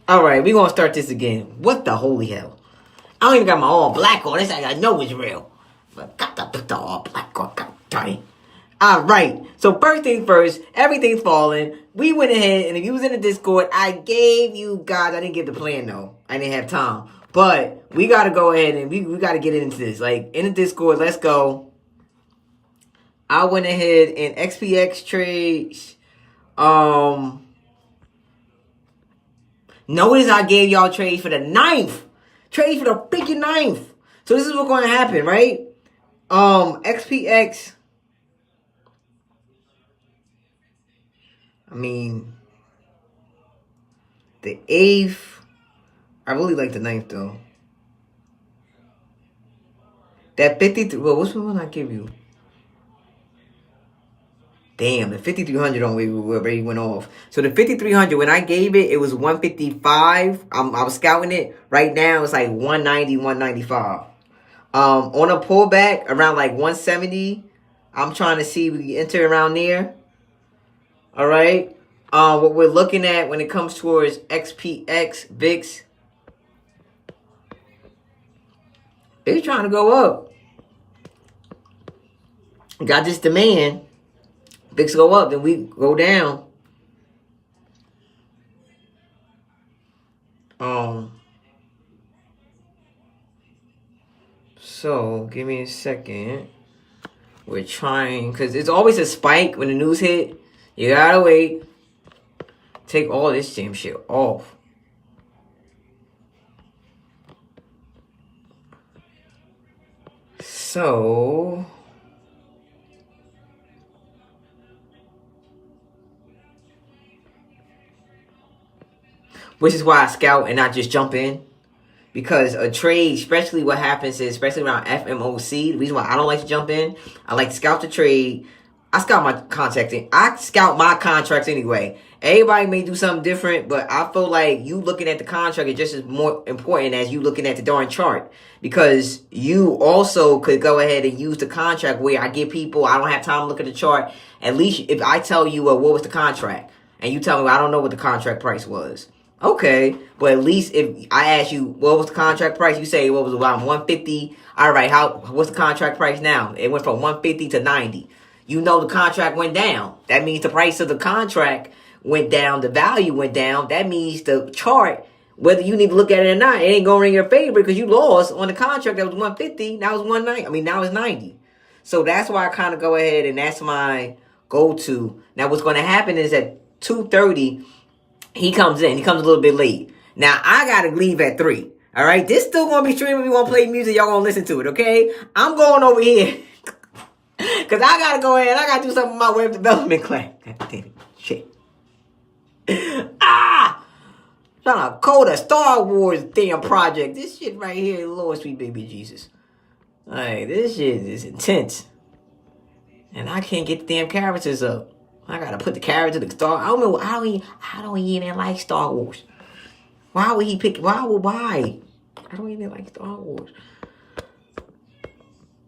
Alright, we gonna start this again. What the holy hell? I don't even got my all black on. This I know it's real. But got to put the all black on. God darn it. Alright, so first thing first, everything's falling. We went ahead, and if you was in the Discord, I gave you guys, I didn't give the plan though. I didn't have time. But we gotta go ahead and we gotta get into this. Like, in the Discord, let's go. I went ahead and XPX trades. Notice I gave y'all trades for the 9th. Trades for the freaking 9th. So this is what's going to happen, right? XPX. I mean, the 8th. I really like the 9th though. That 53. Well, what's the one I give you? Damn, the 5300 on we already went off. So the 5300, when I gave it, it was 155. I was scouting it. Right now, it's like 190, 195. On a pullback around like 170, I'm trying to see if we can enter around there. All right. What we're looking at when it comes towards XPX, VIX, it's trying to go up. Got this demand. VIX go up, then we go down. So give me a second. We're trying, because it's always a spike when the news hit. You gotta wait. Take all this damn shit off. So which is why I scout and not just jump in. Because a trade, especially what happens is, especially around FOMC, the reason why I don't like to jump in, I like to scout the trade. I scout my contracts anyway. Everybody may do something different, but I feel like you looking at the contract is just as more important as you looking at the darn chart. Because you also could go ahead and use the contract where I give people, I don't have time to look at the chart. At least if I tell you, what was the contract? And you tell me, well, I don't know what the contract price was. Okay, but at least if I ask you what was the contract price, you say what was around 150. All right, what's the contract price now? It went from 150 to 90. You know the contract went down. That means the price of the contract went down, the value went down. That means the chart, whether you need to look at it or not, it ain't going in your favor because you lost on the contract that was 150. Now it's 190. I mean, now it's 90. So that's why I kind of go ahead and that's my go-to. Now what's going to happen is at 2:30. He comes in. He comes a little bit late. Now, I got to leave at 3. All right? This still going to be streaming. We want to play music. Y'all going to listen to it, okay? I'm going over here. Because I got to go ahead. I got to do something with my web development class. God damn it. Shit. Trying to code a Star Wars damn project. This shit right here, Lord sweet baby Jesus. All right, this shit is intense. And I can't get the damn characters up. I gotta put the character to the Star. I don't know. I don't even like Star Wars. Why would he pick? Why? I don't even like Star Wars.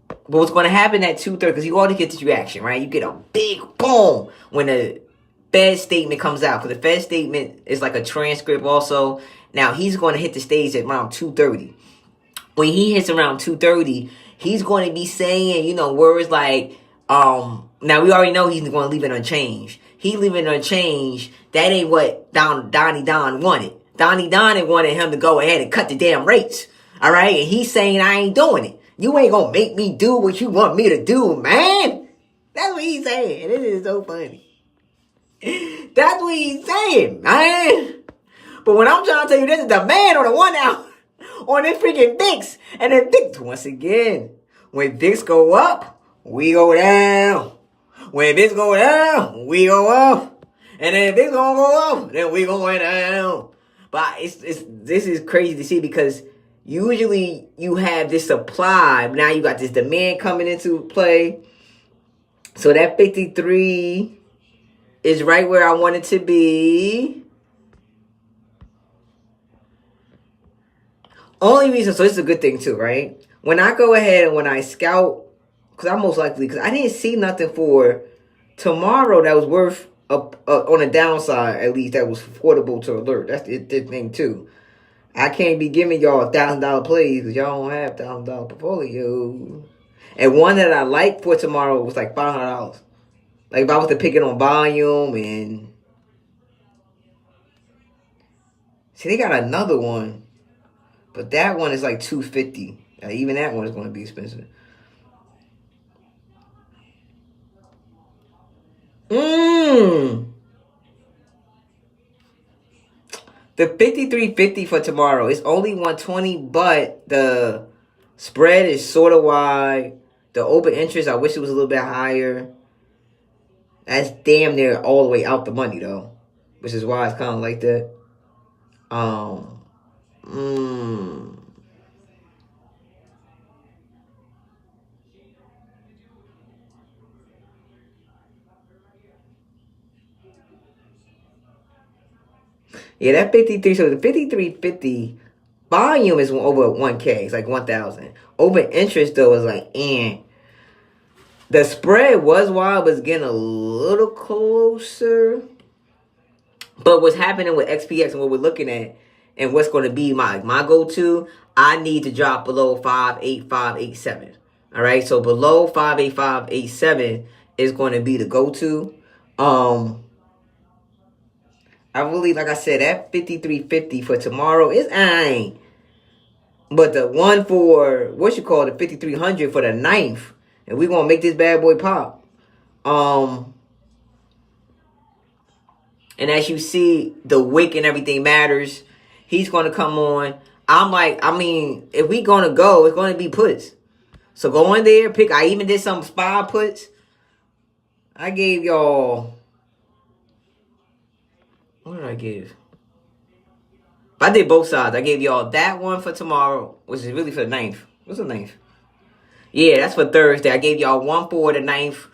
But what's going to happen at 2:30? Because you already get this reaction, right? You get a big boom when the Fed statement comes out. Because the Fed statement is like a transcript also. Now he's going to hit the stage at around 2:30. When he hits around 2:30, he's going to be saying, words like, now we already know he's going to leave it unchanged. He leaving it unchanged. That ain't what Donnie Don wanted. Donnie Don wanted him to go ahead and cut the damn rates. All right? And he's saying, I ain't doing it. You ain't going to make me do what you want me to do, man. That's what he's saying. This is so funny. That's what he's saying, man. But when I'm trying to tell you, this is the man on the 1 hour on this freaking VIX. And then VIX, once again, when VIX go up, we go down. When VIX go down, we go up. And then if VIX gonna go up, then we going down. But this is crazy to see because usually you have this supply. Now you got this demand coming into play. So that 53 is right where I want it to be. Only reason, so this is a good thing too, right? When I go ahead and when I scout, because I'm most likely, because I didn't see nothing for tomorrow that was worth up on the downside, at least that was affordable to alert. That's the thing too. I can't be giving y'all $1,000 plays because y'all don't have $1,000 portfolio. And one that I like for tomorrow was like $500. Like if I was to pick it on volume and see, they got another one, but that one is like $250. Even that one is going to be expensive. The 53.50 for tomorrow is only 120, but the spread is sort of wide. The open interest, I wish it was a little bit higher. That's damn near all the way out the money though, which is why it's kind of like that. Yeah, that 53. So the 53.50 volume is over 1K. It's like 1,000. Open interest though is like The spread was wild, but it's getting a little closer. But what's happening with XPX and what we're looking at and what's going to be my go-to, I need to drop below 58587. All right, so below 58587 is going to be the go-to. I really, like I said, that 53.50 for tomorrow is ain't. But the one for, the 5,300 for the 9th, and we're going to make this bad boy pop. And as you see, the wick and everything matters. He's going to come on. If we going to go, it's going to be puts. So go in there, pick. I even did some SPY puts. I gave y'all, what did I give? I did both sides. I gave y'all that one for tomorrow, which is really for the 9th. What's the 9th? Yeah, that's for Thursday. I gave y'all one for the 9th.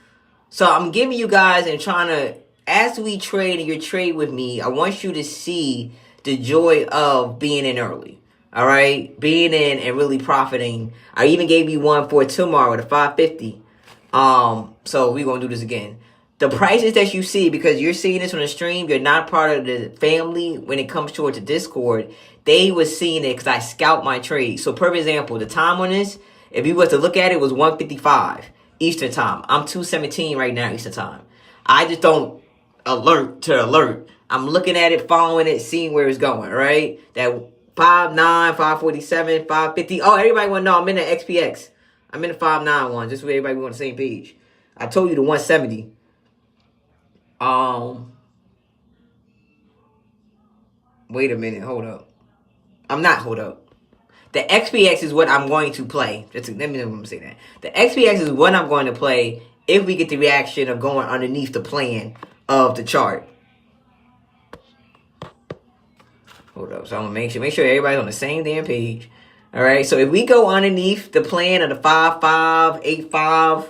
So I'm giving you guys and trying to, as we trade and you trade with me, I want you to see the joy of being in early. All right? Being in and really profiting. I even gave you one for tomorrow, the 550. So we're going to do this again. The prices that you see, because you're seeing this on the stream, you're not part of the family when it comes towards the Discord. They was seeing it because I scout my trade. So, per example, the time on this, if you was to look at it, was 1:55 Eastern time. I'm 2:17 right now Eastern time. I just don't alert to alert. I'm looking at it, following it, seeing where it's going, right? That 5.9, 5.47, 5.50. Oh, everybody want to know I'm in the XPX. I'm in the 5.9 one, just so everybody be on the same page. I told you the 170. Wait a minute, hold up. Hold up. The XPX is what I'm going to play. Let me say that. The XPX is what I'm going to play if we get the reaction of going underneath the plan of the chart. Hold up. So I'm going to make sure everybody's on the same damn page. All right. So if we go underneath the plan of the 5.5, 8.5,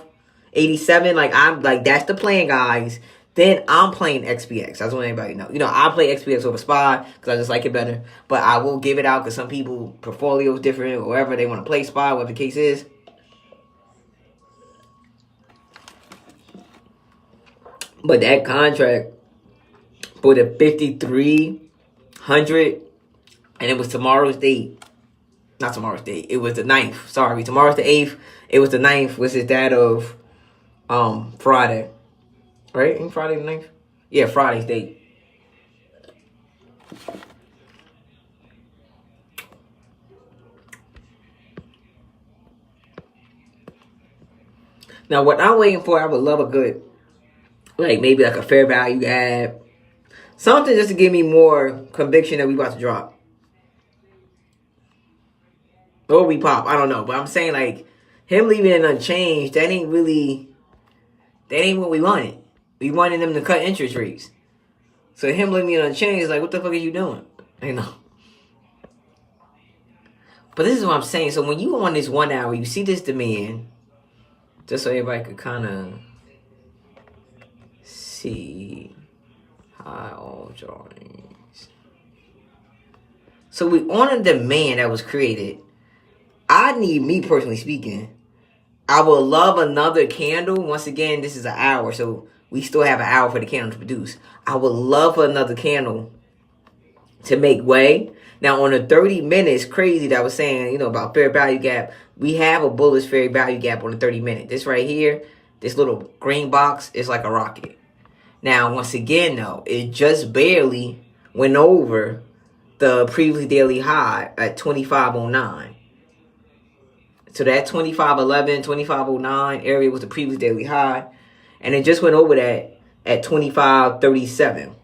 87, that's the plan, guys. Then I'm playing XPX. I just want everybody to know. I play XPX over SPY because I just like it better. But I will give it out because some people, portfolio is different or whatever. They want to play SPY, whatever the case is. But that contract for the 5,300, and it was tomorrow's date. Not tomorrow's date. It was the 9th. Sorry. Tomorrow's the 8th. It was the 9th. Which is that of Friday. Right? Ain't Friday the 9th? Yeah, Friday's date. Now, what I'm waiting for, I would love a good, maybe a fair value add. Something just to give me more conviction that we about to drop. Or we pop. I don't know. But I'm saying, him leaving it unchanged, that ain't what we wanted. We wanted them to cut interest rates. So him leaving it unchanged is what the fuck are you doing? But this is what I'm saying. So when you on this 1 hour, you see this demand, just so everybody could kind of see high all drawings. So we on a demand that was created. I need, me personally speaking, I would love another candle. Once again, this is an hour, so we still have an hour for the candle to produce. I would love for another candle to make way. Now, on the 30 minutes, crazy that I was saying, about fair value gap, we have a bullish fair value gap on the 30 minute. This right here, this little green box is like a rocket. Now, once again, though, it just barely went over the previous daily high at 2509. So that 2511, 2509 area was the previous daily high. And it just went over that at 2537.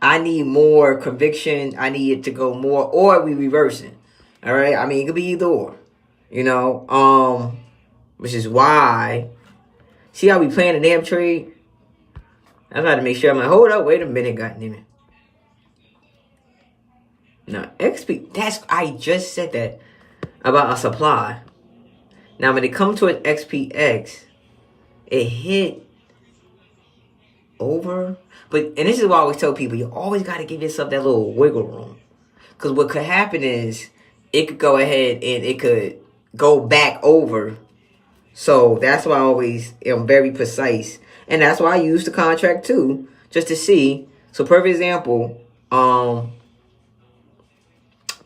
I need more conviction. I need it to go more, or we reversing. All right. I mean, it could be either or, which is why. See how we playing the damn trade? I got to make sure. I'm like, hold up, wait a minute, goddamn it. Now, I just said that about a supply. Now, when it comes to an XPX, it hit over. And this is why I always tell people, you always got to give yourself that little wiggle room. Because what could happen is, it could go ahead and it could go back over. So that's why I always am very precise. And that's why I use the contract too, just to see. So perfect example, what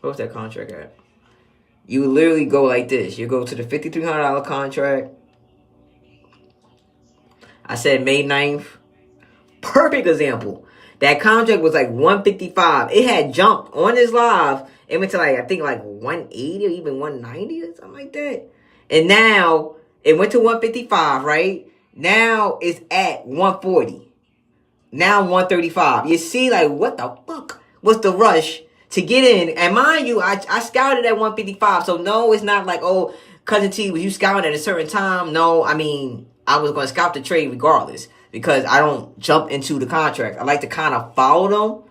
was that contract at? You would literally go like this. You go to the $5,300 contract. I said May 9th. Perfect example. That contract was like 155. It had jumped on this live. It went to I think 180 or even 190 or something like that. And now it went to 155, right? Now it's at 140. Now 135. You see, what the fuck was the rush to get in? And mind you, I scouted at 155. So no, it's not like, oh, Cousin T, was you scouting at a certain time? No, I mean, I was going to scout the trade regardless. Because I don't jump into the contract. I like to kind of follow them.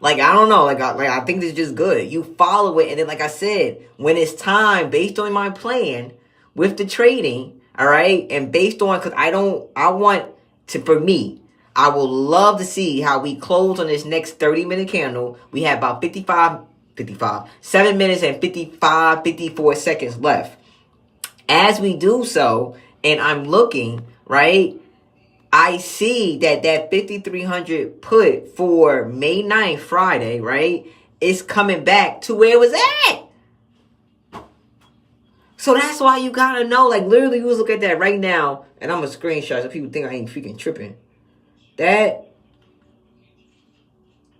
I don't know. I think this is just good. You follow it. And then, like I said, when it's time, based on my plan with the trading, all right? And based on, because I want to, for me, I would love to see how we close on this next 30-minute candle. We have about 7 minutes and 54 seconds left. As we do so, and I'm looking, right? I see that 5,300 put for May 9th, Friday, right, is coming back to where it was at. So that's why you gotta know, literally, you look at that right now, and I'm a screenshot so people think I ain't freaking tripping. That,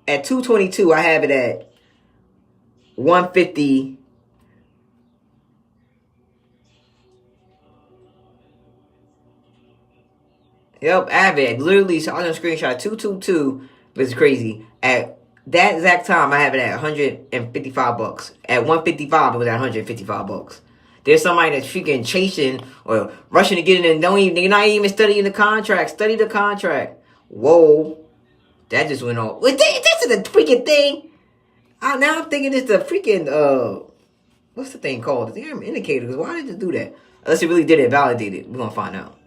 at 222, I have it at 150. Yep, I have it. Literally, so I was on screenshot 222, but it's crazy. At that exact time, I have it at $155. At 155, it was at $155. There's somebody that's freaking chasing or rushing to get in and they're not even studying the contract. Study the contract. Whoa. That just went on. This is a freaking thing. Now I'm thinking it's the freaking, what's the thing called? The damn indicator. Because why did it do that? Unless it really did it, validated. We're going to find out.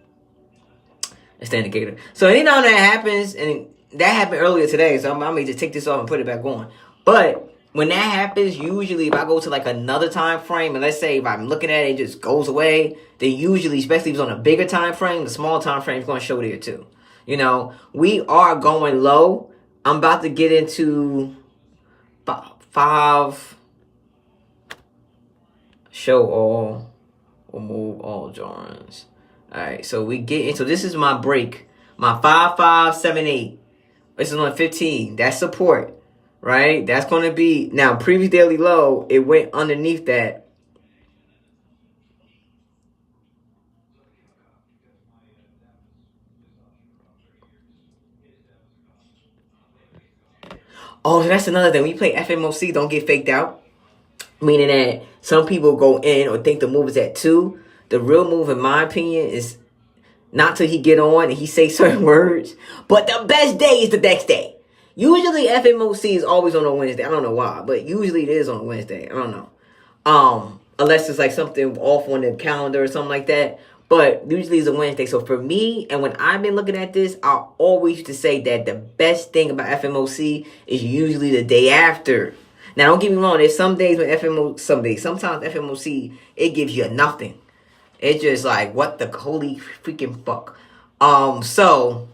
It's the indicator. So anytime that happens, and that happened earlier today, so I may just take this off and put it back on. But when that happens, usually if I go to another time frame, and let's say if I'm looking at it, it just goes away, then usually, especially if it's on a bigger time frame, the small time frame is going to show there too. We are going low. I'm about to get into 5. Show all or move all drawings. All right, so we get into, this is my break, my 5578. This is on 15. That's support, right? That's going to be, now, previous daily low, it went underneath that. Oh, that's another thing. When you play FOMC, don't get faked out. Meaning that some people go in or think the move is at 2. The real move, in my opinion, is not till he get on and he say certain words. But the best day is the next day. Usually FOMC is always on a Wednesday. I don't know why, but usually it is on a Wednesday. I don't know. Unless it's something off on the calendar or something like that. But usually it's a Wednesday. So for me, and when I've been looking at this, I always used to say that the best thing about FOMC is usually the day after. Now, don't get me wrong. There's some days when sometimes FOMC, it gives you nothing. It's just what the holy freaking fuck. So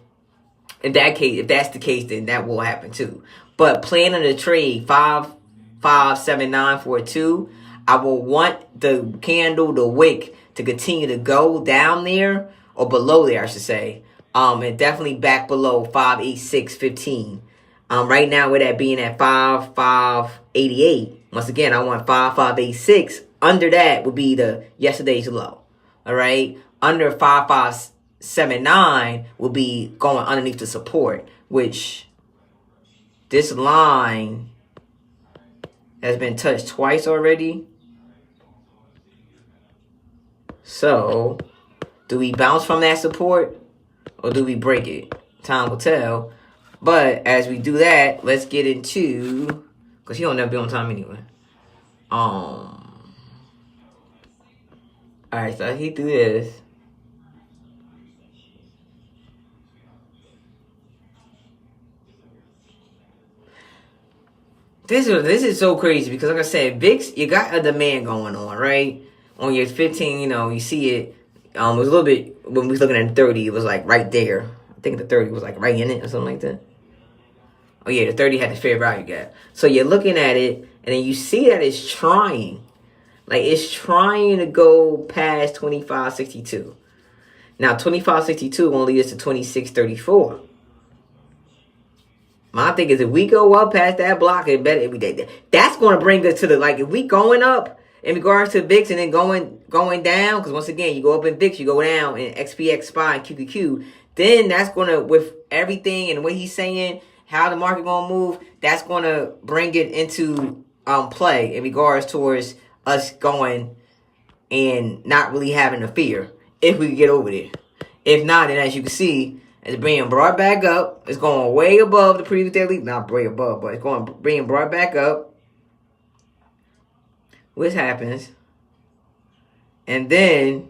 in that case, if that's the case, then that will happen too. But planning a trade 5.57942, I will want the candle, the wick, to continue to go down there or below there, I should say. And definitely back below 58615. Right now with that being at 5.588. Once again, I want 5.586. Under that would be the yesterday's low. All right, under 5.579 will be going underneath the support, which this line has been touched twice already. So, do we bounce from that support or do we break it? Time will tell. But as we do that, let's get into, because he don't never be on time anyway. Alright, so he do this. This is so crazy because, like I said, VIX, you got a demand going on, right? On your 15, you see it. It was a little bit, when we was looking at the 30, it was like right there. I think the 30 was like right in it or something like that. Oh yeah, the 30 had the fair value gap. So you're looking at it, and then you see that it's trying. Like, it's trying to go past 25.62. Now, 25.62 won't lead us to 26.34. My thing is, if we go up past that block, it better that's going to bring us to the, like, if we going up in regards to VIX and then going down, because once again, you go up in VIX, you go down in XPX, SPY, and QQQ, then that's going to, with everything and what he's saying, how the market going to move, that's going to bring it into play in regards towards us going and not really having a fear if we can get over there. If not, then as you can see, it's being brought back up. It's going way above the previous daily. Not way above, but it's being brought back up. Which happens. And then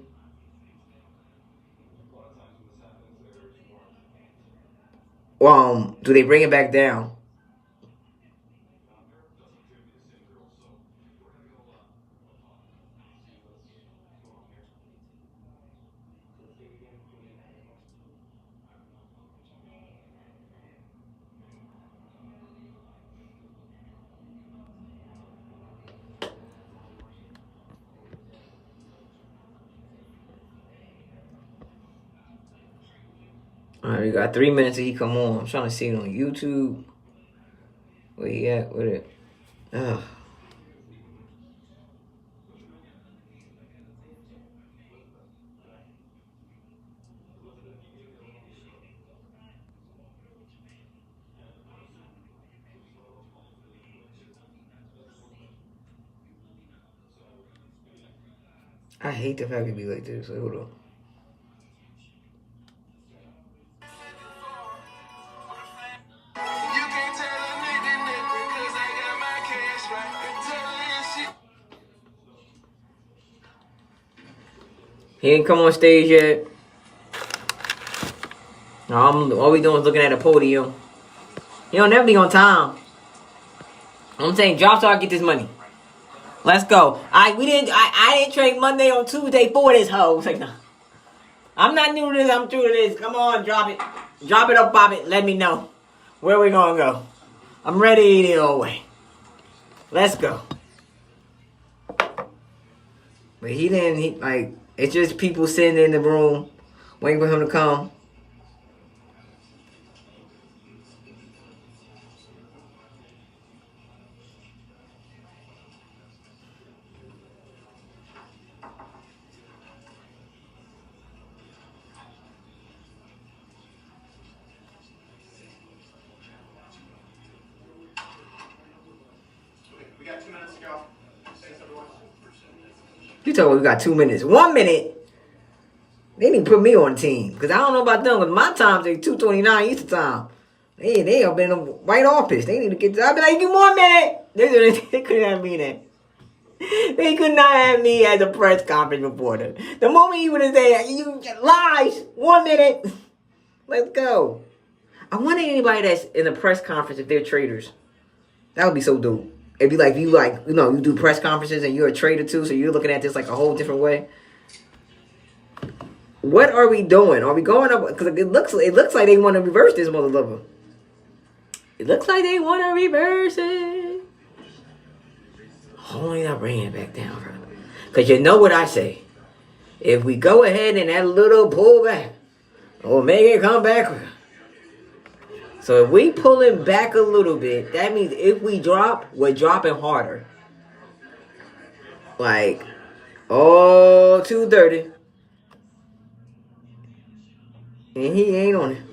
do they bring it back down? Alright, we got 3 minutes till he come on. I'm trying to see it on YouTube. Where he at with it? Ugh. I hate the fact it be like this. Hold on. He ain't come on stage yet. No, all we doing is looking at the podium. He don't never be on time. I'm saying drop so I get this money. Let's go. I didn't trade Monday on Tuesday for this hoe. It's like, no. I'm not new to this. I'm true to this. Come on, drop it. Drop it up, pop it. Let me know. Where we gonna go? I'm ready to eat it all way. Let's go. But it's just people sitting in the room waiting for him to come. We got 2 minutes to go. Thanks, everyone. You told me we got 2 minutes. 1 minute. They need to put me on the team. Because I don't know about them. Because my time's like 2:29 Eastern time. They up in the White Office. They need to get... I'll be like, give me 1 minute. They couldn't have me there. They could not have me as a press conference reporter. The moment you would have said, you lies, 1 minute. Let's go. I wonder anybody that's in a press conference if they're traders. That would be so dope. It'd be like, you do press conferences and you're a trader too, so you're looking at this like a whole different way. What are we doing? Are we going up? Because it looks like they want to reverse this motherfucker. It looks like they want to reverse it. Only not bringing it back down, bro. Because you know what I say. If we go ahead and that little pullback, we'll make it come back. So if we pulling back a little bit, that means if we drop, we're dropping harder. Like, 230. And he ain't on it.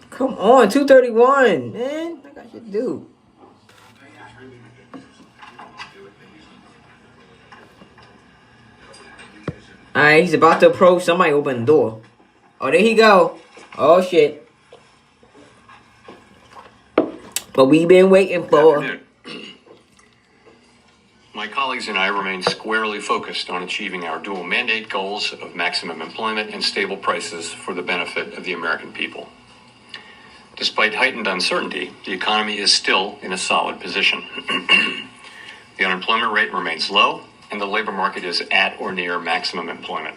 Come on, 231, man. I got shit to do. Alright, he's about to approach. Somebody open the door. Oh, there he go. Oh, shit. But we've been waiting for. My colleagues and I remain squarely focused on achieving our dual mandate goals of maximum employment and stable prices for the benefit of the American people. Despite heightened uncertainty, the economy is still in a solid position. The unemployment rate remains low, and the labor market is at or near maximum employment.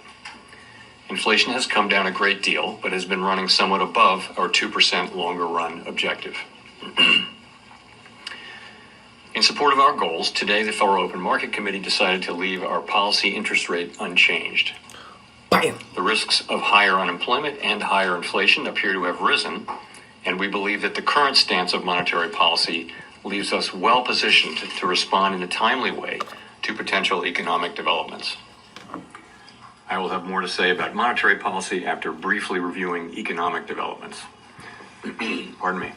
Inflation has come down a great deal, but has been running somewhat above our 2% longer run objective. In support of our goals, today the Federal Open Market Committee decided to leave our policy interest rate unchanged. Bam. The risks of higher unemployment and higher inflation appear to have risen, and we believe that the current stance of monetary policy leaves us well positioned to respond in a timely way to potential economic developments. I will have more to say about monetary policy after briefly reviewing economic developments. Pardon me.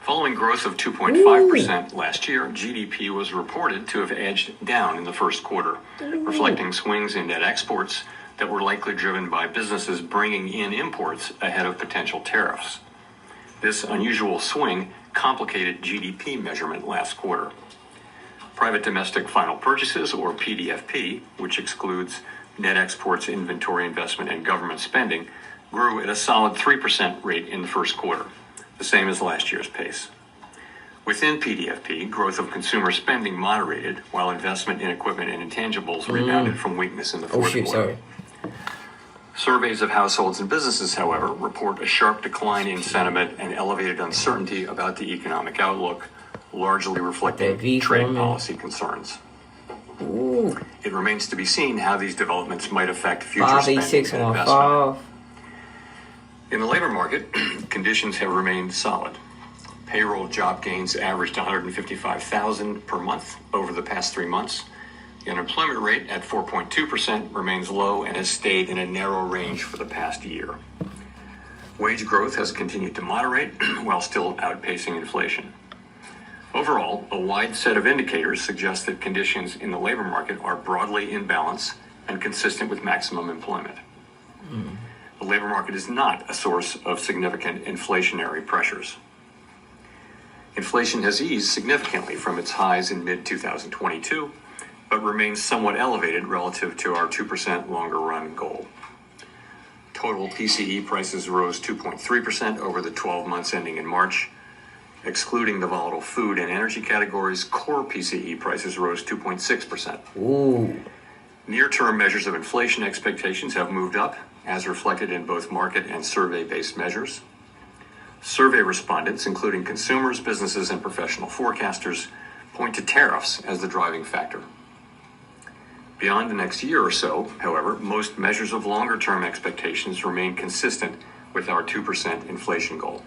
Following growth of 2.5% last year, GDP was reported to have edged down in the first quarter, reflecting swings in net exports that were likely driven by businesses bringing in imports ahead of potential tariffs. This unusual swing complicated GDP measurement last quarter. Private domestic final purchases, or PDFP, which excludes net exports, inventory investment, and government spending, grew at a solid 3% rate in the first quarter, the same as last year's pace. Within PDFP, growth of consumer spending moderated, while investment in equipment and intangibles rebounded from weakness in the fourth quarter. Surveys of households and businesses, however, report a sharp decline in sentiment and elevated uncertainty about the economic outlook, largely reflecting trade policy concerns. It remains to be seen how these developments might affect future spending and investment. In the labor market, conditions have remained solid. Payroll job gains averaged 155,000 per month over the past 3 months. The unemployment rate at 4.2% remains low and has stayed in a narrow range for the past year. Wage growth has continued to moderate while still outpacing inflation. Overall, a wide set of indicators suggest that conditions in the labor market are broadly in balance and consistent with maximum employment. The labor market is not a source of significant inflationary pressures. Inflation has eased significantly from its highs in mid-2022, but remains somewhat elevated relative to our 2% longer run goal. Total PCE prices rose 2.3% over the 12 months ending in March. Excluding the volatile food and energy categories, core PCE prices rose 2.6%. Near-term measures of inflation expectations have moved up, as reflected in both market and survey-based measures. Survey respondents, including consumers, businesses, and professional forecasters, point to tariffs as the driving factor. Beyond the next year or so, however, most measures of longer-term expectations remain consistent with our 2% inflation goal.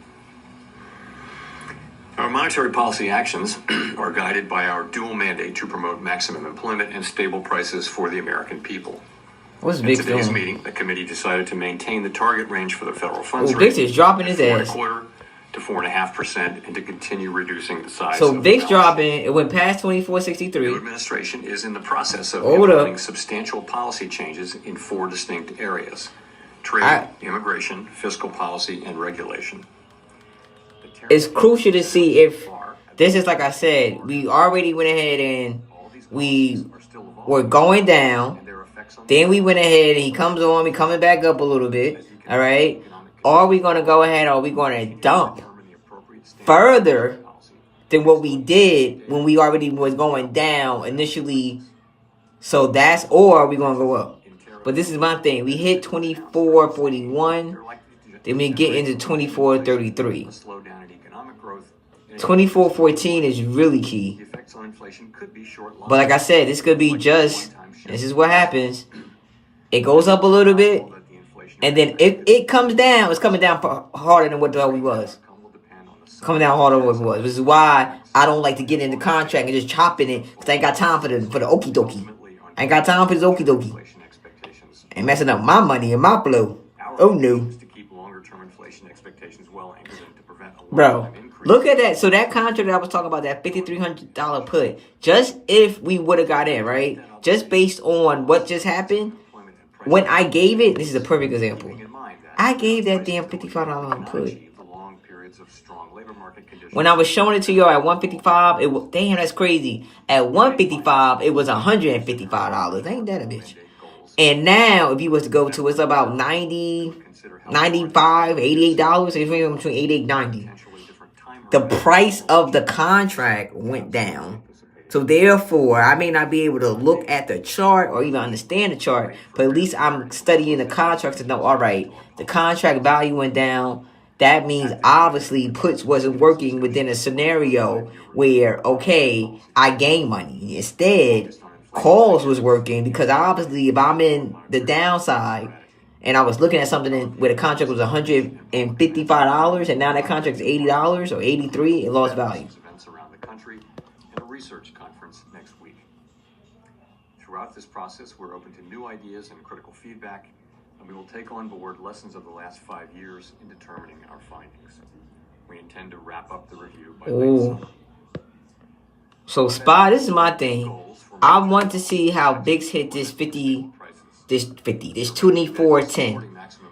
Our monetary policy actions are guided by our dual mandate to promote maximum employment and stable prices for the American people. What's At Big today's doing? meeting, the committee decided to maintain the target range for the federal funds Oh, rate Vic's is dropping his at ass. 4.25% to 4.5%, and to continue reducing the size So of the Vic's balance dropping. It went past The new 24.63. administration is in the process of Hold implementing up. substantial policy changes in 4 distinct areas: trade, immigration, fiscal policy, and regulation. It's crucial to see if this is like I said. We already went ahead and we were going down. Then we went ahead and he comes on. We coming back up a little bit. All right. Are we going to go ahead or are we going to dump further than what we did when we already was going down initially? So that's, or are we going to go up? But this is my thing. We hit 24.41. Then we get into 24.33. 24.14 is really key. But like I said, this could be just, this is what happens. It goes up a little bit. And then if it comes down, it's coming down harder than what the hell we was. Coming down harder than what it was. This is why I don't like to get in the contract and just chopping it. Because I ain't got time for the okie dokie. I ain't got time for this okie dokie. And messing up my money and my flow. Oh no. Bro, look at that. So that contract that I was talking about, that $5,300 put, just if we would have got in, right? Just based on what just happened, when I gave it, this is a perfect example. I gave that damn $55 put. When I was showing it to y'all at $155, it was, damn, that's crazy. At $155, it was $155. Ain't that a bitch? And now, if you was to go to, it's about $90, $95, $88. It's between $88 $90. The price of the contract went down. So therefore, I may not be able to look at the chart or even understand the chart, but at least I'm studying the contracts to know, all right, the contract value went down. That means obviously puts wasn't working within a scenario where, okay, I gain money. Instead, calls was working because obviously if I'm in the downside and I was looking at something where the contract was $155 and now that contract is $80 or $83, it lost value. Throughout this process, we're open to new ideas and critical feedback, and we will take on board lessons of the last 5 years in determining our findings. We intend to wrap up the review by late summer. So, Spy, this is my thing. I want to see how Bix hit this 24.10,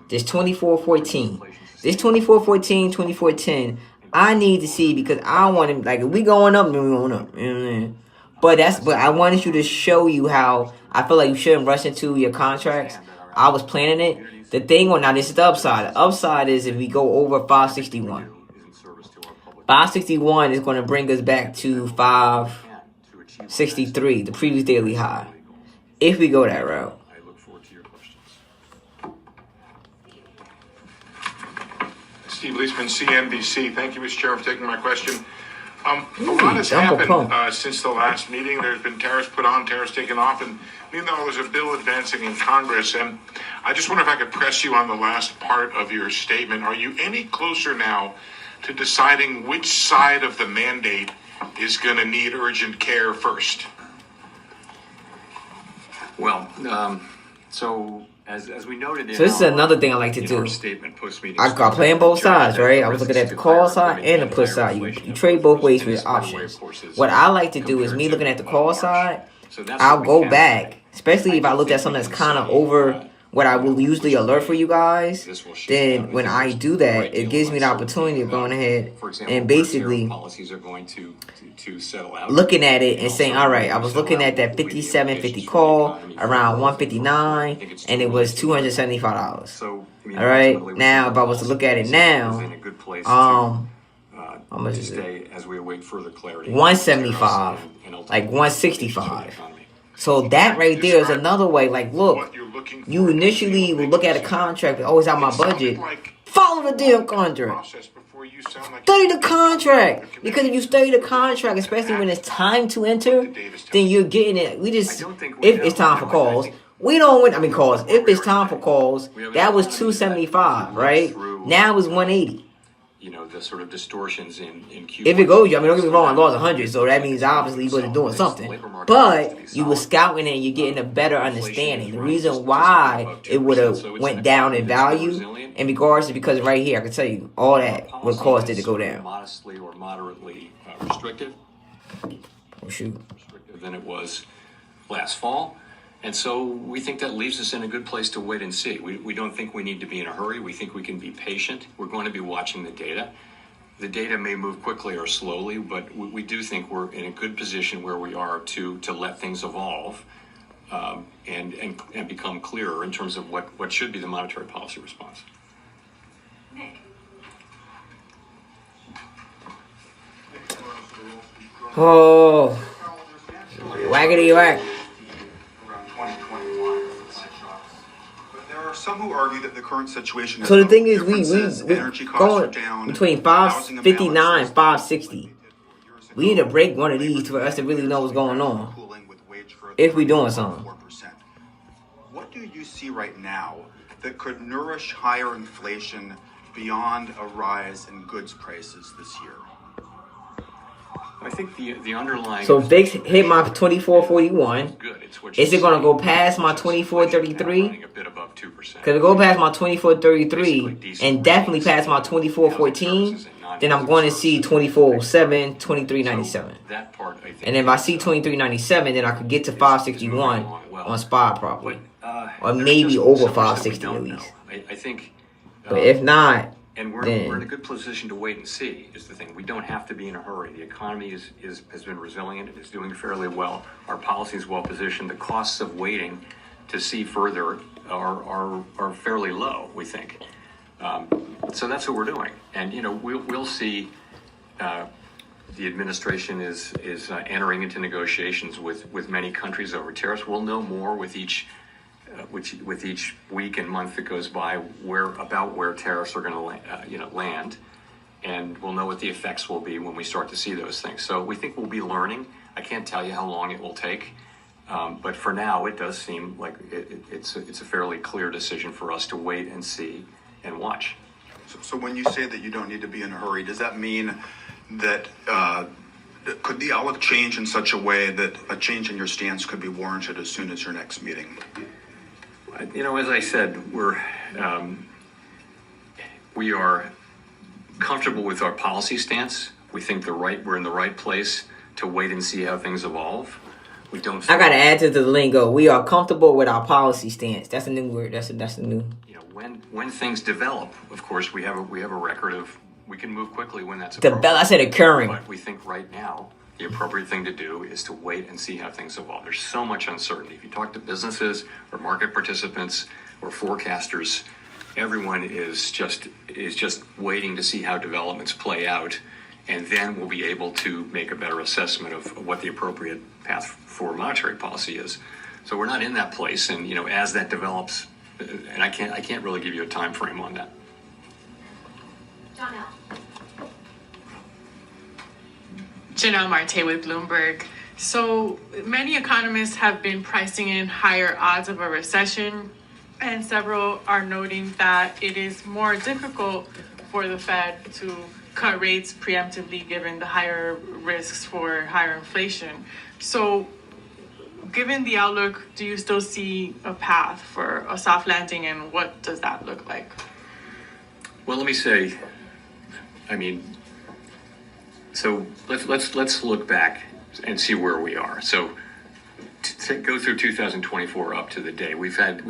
this 24.14, this 24.14, 24.10. I need to see because I want him, like, if we going up, then we going up. You know what I mean? But I wanted you to show you how I feel like you shouldn't rush into your contracts. I was planning it. The thing, now this is the upside. The upside is if we go over 561. 561 is going to bring us back to 563, the previous daily high. If we go that route. I look forward to your questions. Steve Leisman, CNBC. Thank you, Mr. Chairman, for taking my question. A lot has happened since the last meeting. There's been tariffs put on, tariffs taken off, and meanwhile there's a bill advancing in Congress. And I just wonder if I could press you on the last part of your statement. Are you any closer now to deciding which side of the mandate is going to need urgent care first? Well, so as we noted in So this is another thing I like to do. Statement post-meeting, I got playing both sides, right? I was looking at the call side and the push side. You trade both ways with options. What I like to do is me looking at the call side, I'll go back, especially if I look at something that's kind of over what I will usually alert for you guys. Then when I do that, it gives me the opportunity of going ahead and basically looking at it and saying, all right, I was looking at that 57.50 call around 159 and it was $275. All right, now if I was to look at it now, how much is it? 175, like 165. So that right there is another way. Like, look, you initially will look at a contract, always out my budget. Follow the damn contract. Study the contract. Because if you study the contract, especially when it's time to enter, then you're getting it. If it's time for calls, we don't win. Calls. If it's time for calls, that was 275, right? Now it's 180. the sort of distortions in Q1. If it goes, I mean, don't get me wrong, I lost 100, so that means obviously you wasn't doing something. But you were scouting and you're getting a better understanding. The reason why it would have went down in value in regards to because right here, I can tell you all that would cause it to go down. Modestly or moderately restrictive. Oh, shoot. Restrictive than it was last fall. And so we think that leaves us in a good place to wait and see. We don't think we need to be in a hurry. We think we can be patient. We're going to be watching the data. The data may move quickly or slowly, but we do think we're in a good position where we are to let things evolve and become clearer in terms of what should be the monetary policy response. Nick. Oh, waggity whack. Some who argue that the current situation. So the thing is, we energy costs are going down, between 559 and 560. We need to break one of these for us to really know what's going on. If we doing something. What do you see right now that could nourish higher inflation beyond a rise in goods prices this year? I think the underlying. So VIX hit my 2441. Is it gonna go past my 2433? Because it go past my 2433 and definitely past my 2414, then I'm going to see 2407, 2397. And if I see 2397, then I could get to 561 on spot probably, or maybe over 560 at least. I think. But if not, and we're in a good position to wait and see is the thing. We don't have to be in a hurry. The economy has been resilient. It's doing fairly well. Our policy is well positioned. The costs of waiting to see further are fairly low, we think. So that's what we're doing. And we'll see. The administration is entering into negotiations with many countries over tariffs. We'll know more with each week and month that goes by where tariffs are going to land, and we'll know what the effects will be when we start to see those things. So we think we'll be learning. I can't tell you how long it will take, but for now it does seem like it's a fairly clear decision for us to wait and see and watch. So when you say that you don't need to be in a hurry, does that mean that could the outlook change in such a way that a change in your stance could be warranted as soon as your next meeting? As I said, we are comfortable with our policy stance. We think we're in the right place to wait and see how things evolve. We don't. I gotta add to the lingo. We are comfortable with our policy stance. That's a new word. That's a new. When things develop, of course, we have a record of we can move quickly when that's appropriate. I said occurring. But we think right now the appropriate thing to do is to wait and see how things evolve. There's so much uncertainty. If you talk to businesses or market participants or forecasters, everyone is just waiting to see how developments play out, and then we'll be able to make a better assessment of what the appropriate path for monetary policy is. So we're not in that place, and as that develops, and I can't really give you a time frame on that. Janelle Marte with Bloomberg. So many economists have been pricing in higher odds of a recession, and several are noting that it is more difficult for the Fed to cut rates preemptively given the higher risks for higher inflation. So given the outlook, do you still see a path for a soft landing, and what does that look like? Well, let me say, so let's look back and see where we are. So to go through 2024 up to the day, we've had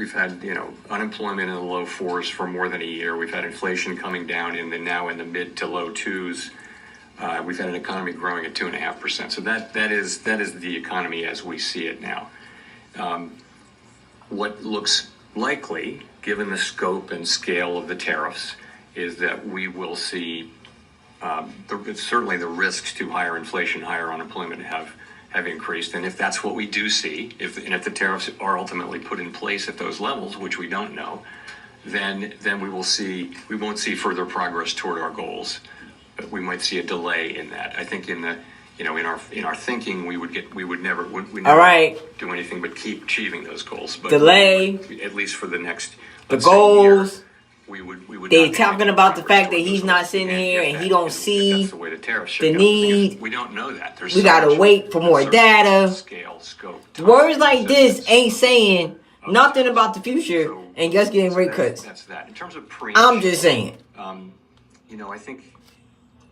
unemployment in the low 4s for more than a year. We've had inflation coming down now in the mid to low 2s. We've had an economy growing at 2.5%. So that is the economy as we see it now. What looks likely, given the scope and scale of the tariffs, is that we will see certainly the risks to higher inflation, higher unemployment have increased. And if that's what we do see, if the tariffs are ultimately put in place at those levels, which we don't know, then we won't see further progress toward our goals. But we might see a delay in that. I think in our thinking we would never All right. do anything but keep achieving those goals. But delay at least for the next the goals. year, we would. They're not talking about the fact that he's not sitting here and he don't see the need. We don't know that. We gotta wait for more data. Scale, scope, Words like this ain't saying nothing about the future and just getting rate cuts. That's that. In terms of I'm just saying. I think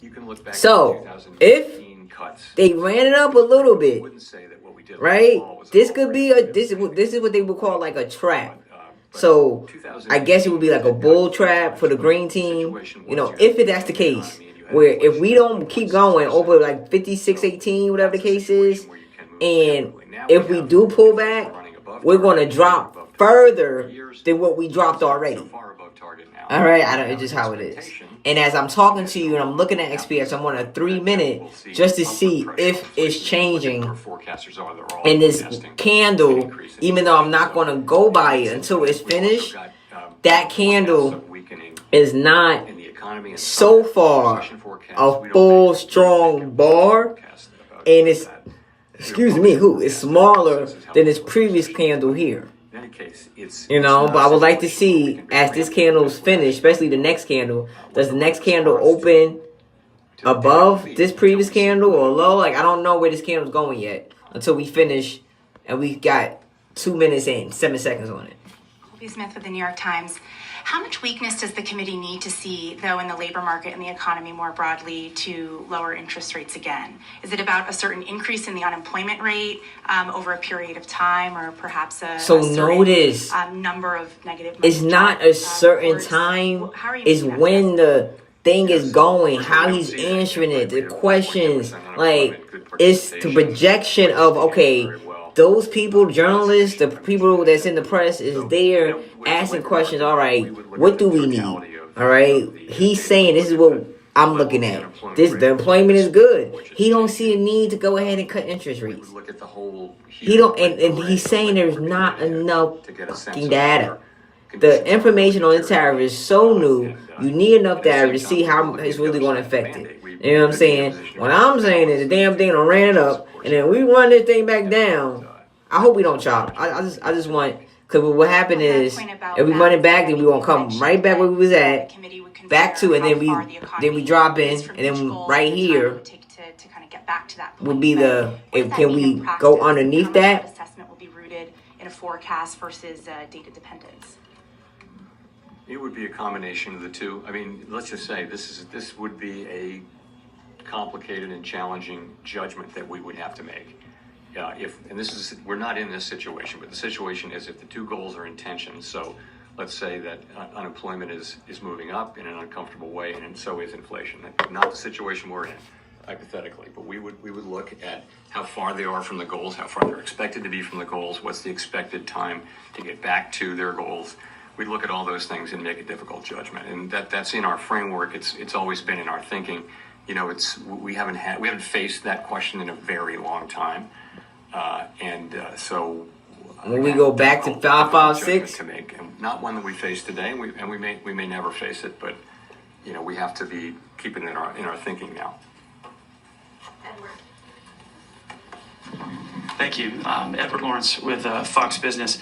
you can look back. So at if cuts, they ran it up a little bit, wouldn't say that what we did right? This could be this is what they would call like a trap. So I guess it would be like a bull trap for the green team. If that's the case, where if we don't keep going over like 56-18, whatever the case is, and if we do pull back, we're going to drop further than what we dropped already. All right, it's just how it is. And as I'm talking to you and I'm looking at XPX, I'm on a 3-minute just to see if it's changing in this candle, even though I'm not going to go by it until it's finished. That candle is not so far a full strong bar, and it's, it's smaller than its previous candle here. But I would like to see, as this candle's finished, especially the next candle, does the next candle open above this previous candle or low? Like, I don't know where this candle's going yet until we finish, and we got 2 minutes and 7 seconds on it. Colby Smith with the New York Times. How much weakness does the committee need to see, though, in the labor market and the economy more broadly to lower interest rates again? Is it about a certain increase in the unemployment rate over a period of time, or perhaps a certain number of negative? It's not a certain time. It's when the thing is going, how he's answering it, the questions. Like, it's the projection of, okay, those people, journalists, the people that's in the press is there asking questions. All right, what do we need? All right, he's saying this is what I'm looking at. The employment is good. He don't see a need to go ahead and cut interest rates. He don't, and he's saying there's not enough fucking data. The information on the tariff is so new. You need enough data to see how it's really going to affect it. You know what I'm saying? What I'm saying is the damn thing done ran it up, and then we run this thing back down. I hope we don't chop. I just want, because what happened is, if we run it back, then we gonna come right back where we was at, back to, and then we drop in, and then right here would be can we go underneath that? Assessment will be rooted in a forecast versus data dependence. It would be a combination of the two. I mean, let's just say this would be a complicated and challenging judgment that we would have to make. We're not in this situation, but the situation is if the two goals are in tension. So let's say that unemployment is moving up in an uncomfortable way, and so is inflation. That's not the situation we're in, hypothetically. But we would look at how far they are from the goals, how far they're expected to be from the goals, what's the expected time to get back to their goals. We'd look at all those things and make a difficult judgment, and that's in our framework. It's always been in our thinking. We haven't faced that question in a very long time. So when we go back to 556 to make, and not one that we face today, and we may never face it, but we have to be keeping it in our thinking now. Thank you. Edward Lawrence with Fox Business.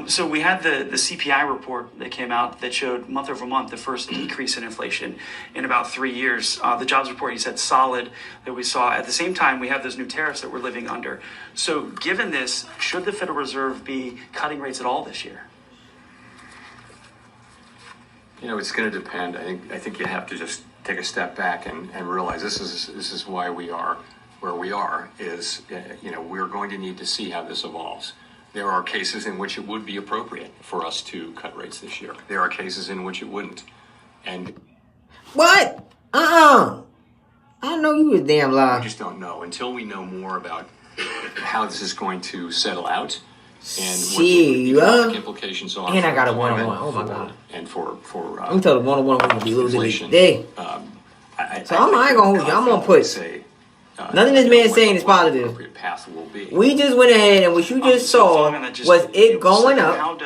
So we had the CPI report that came out that showed month over month the first decrease in inflation in about 3 years. The jobs report, you said, solid that we saw. At the same time, we have those new tariffs that we're living under. So given this, should the Federal Reserve be cutting rates at all this year? It's going to depend. I think you have to just take a step back and realize this is why we are where we are. We're going to need to see how this evolves. There are cases in which it would be appropriate for us to cut rates this year. There are cases in which it wouldn't. And what? I know you was damn lie. We just don't know until we know more about how this is going to settle out and what the economic implications are. And I got a one-on-one. Oh my god! And for I'm telling the one-on-one we're gonna be losing today. So I ain't gonna hold you. I'm gonna put. Nothing this man saying is positive. We just went ahead and what you just saw was it going up.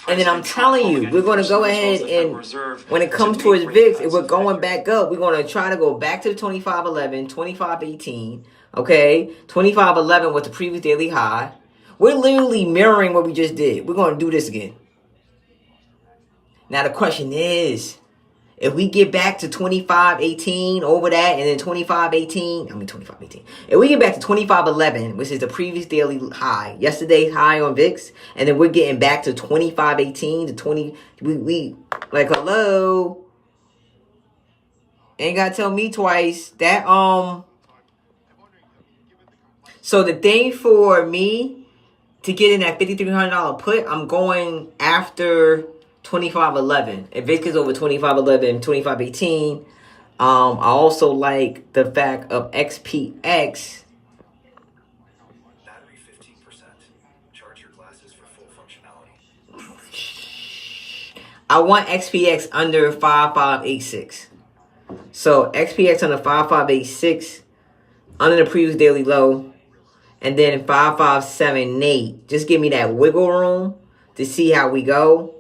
And then I'm telling you, we're going to go ahead and when it comes towards VIX, if we're going back up, we're going to try to go back to the 2511, 2518. Okay? 2511 was the previous daily high. We're literally mirroring what we just did. We're going to do this again. Now the question is, if we get back to 25.18 over that, and then 25.18, if we get back to 25.11, which is the previous daily high, yesterday's high on VIX, and then we're getting back to 25.18 to 20, we like, hello, ain't gotta tell me twice that So the thing for me to get in that $5,300 put, I'm going after 25.11. If VIX is over 25.11, 25.18, I also like the fact of XPX. Battery 15%. Charge your glasses for full functionality. I want XPX under 5586. So XPX under 5586, under the previous daily low, and then 5578. Just give me that wiggle room to see how we go.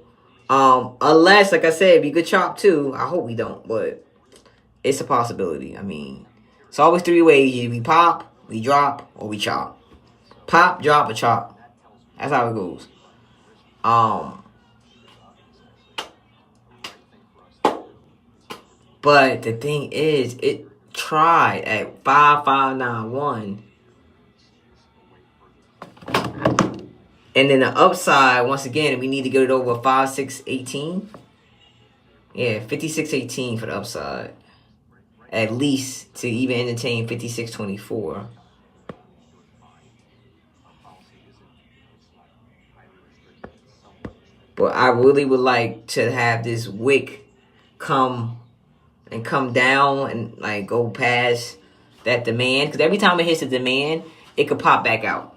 Unless, like I said, we could chop too. I hope we don't, but it's a possibility. I mean, it's always three ways. Either we pop, we drop, or we chop. Pop, drop, or chop. That's how it goes. But the thing is, it tried at 5591. And then the upside, once again, we need to get it over 5618. Yeah, 5618 for the upside. At least to even entertain 5624. But I really would like to have this wick come down and like go past that demand. Because every time it hits the demand, it could pop back out.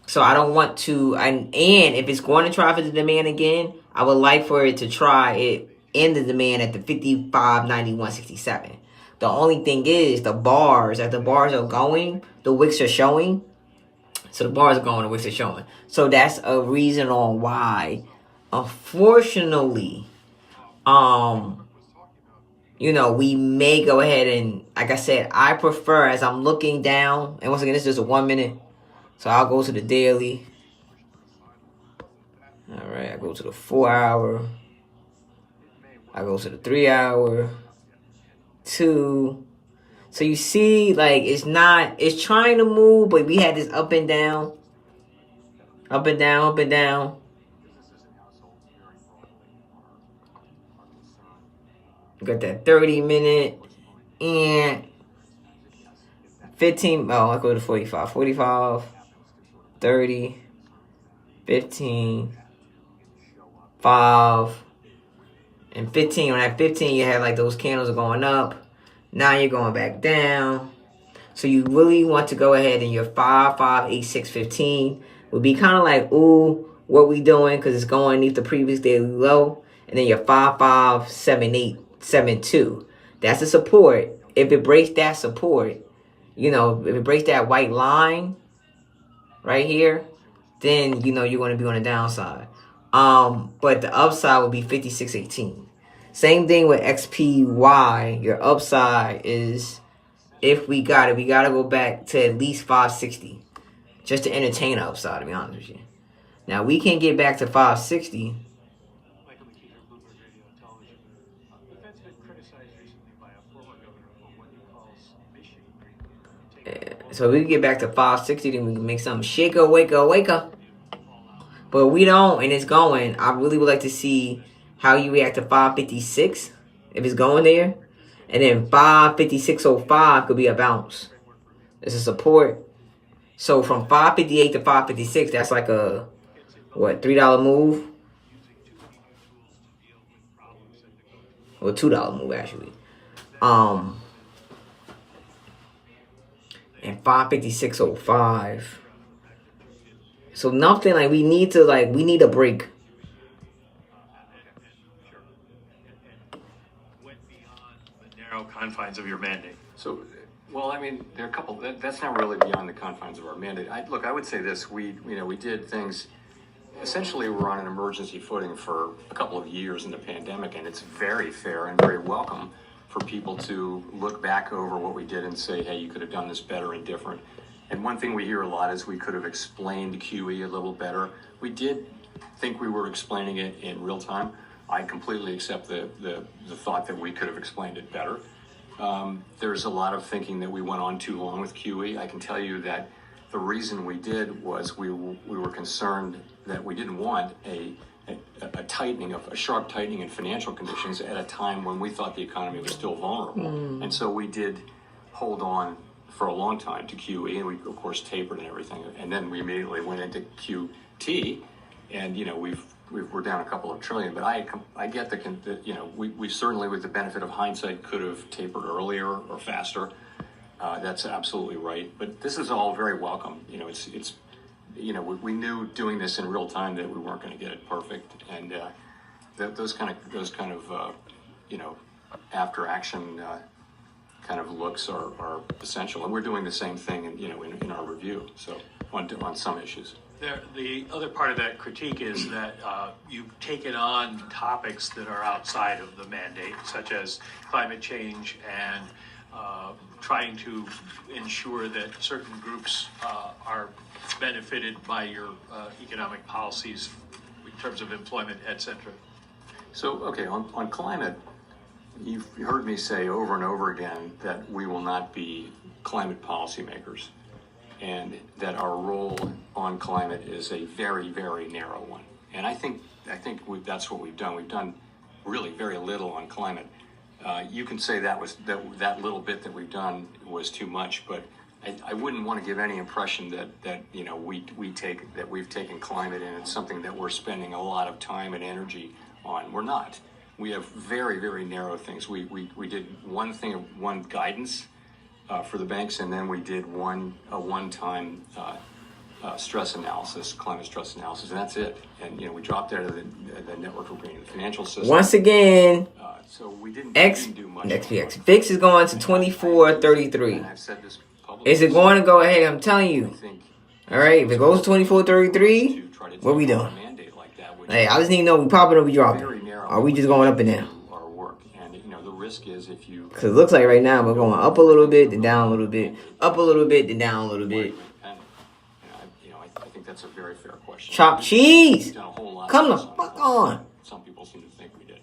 So I don't want to, and if it's going to try for the demand again, I would like for it to try it in the demand at the 55.91.67. The only thing is the bars, as the bars are going, the wicks are showing. So the bars are going, the wicks are showing. So that's a reason on why, unfortunately, we may go ahead and, like I said, I prefer, as I'm looking down, and once again, this is just a 1 minute. So I'll go to the daily. All right, I go to the 4 hour. I go to the 3 hour. 2. So you see, like, it's trying to move, but we had this up and down. Up and down, up and down. Got that 30 minute and 15. Oh, I go to 45. 45. 30, 15, 5, and 15. On that 15, you have like those candles are going up. Now you're going back down. So you really want to go ahead and your 5, 5, 8, 6, 15 would be kind of like, ooh, what we doing? Because it's going underneath the previous daily low. And then your 5, 5, 7, 8, 7, 2. That's the support. If it breaks that support, if it breaks that white line right here, then you're going to be on the downside. But the upside would be 56.18. Same thing with XPY. Your upside is, if we got to go back to at least 560 just to entertain the upside, to be honest with you. Now we can't get back to 560. So if we can get back to 560, then we can make something shake up, wake up. But we don't, and it's going. I really would like to see how you react to 556 if it's going there. And then 556.05 could be a bounce. It's a support. So from 558 to 556, that's like a, $3 move? Or $2 move, actually. And 556.05. So nothing like we need a break. Went beyond the narrow confines of your mandate. So, well, I mean, there are a couple. That's not really beyond the confines of our mandate. I would say this: we did things. Essentially, we're on an emergency footing for a couple of years in the pandemic, and it's very fair and very welcome for people to look back over what we did and say, hey, you could have done this better and different. And one thing we hear a lot is we could have explained QE a little better. We did think we were explaining it in real time. I completely accept the thought that we could have explained it better. There's a lot of thinking that we went on too long with QE. I can tell you that the reason we did was we were concerned that we didn't want a sharp tightening in financial conditions at a time when we thought the economy was still vulnerable. And so we did hold on for a long time to QE, and we of course tapered and everything, and then we immediately went into QT, and we're down a couple of trillion. But I get we certainly, with the benefit of hindsight, could have tapered earlier or faster. That's absolutely right. But this is all very welcome. It's we knew doing this in real time that we weren't going to get it perfect, and those kind of after action kind of looks are essential, and we're doing the same thing in our review. So on some issues. The other part of that critique is that you've taken on topics that are outside of the mandate, such as climate change and trying to ensure that certain groups are benefited by your economic policies in terms of employment, etc. So, okay, on climate, you've heard me say over and over again that we will not be climate policymakers, and that our role on climate is a very, very narrow one. And I think that's what we've done. We've done really very little on climate. You can say that little bit that we've done was too much, but I wouldn't want to give any impression that we've taken climate and it's something that we're spending a lot of time and energy on. We're not. We have very, very narrow things. We did one guidance for the banks, and then we did a one-time stress analysis, climate stress analysis, and that's it. And we dropped out of the network of green financial system. Once again, so we didn't do much. XPX fix is going to 24.33. And I've said this publicly. Is it going to go ahead? I'm telling you. All right, if it goes to 24.33, what we doing? Hey, I just need to know we popping or we dropping. Are we just going up and down? Our work, and the risk is if you. Because it looks like right now we're going up a little bit, then down a little bit, up a little bit, then down a little bit. And I think that's a very fair question. Chop cheese. Come the on fuck on. Some people seem to think we did.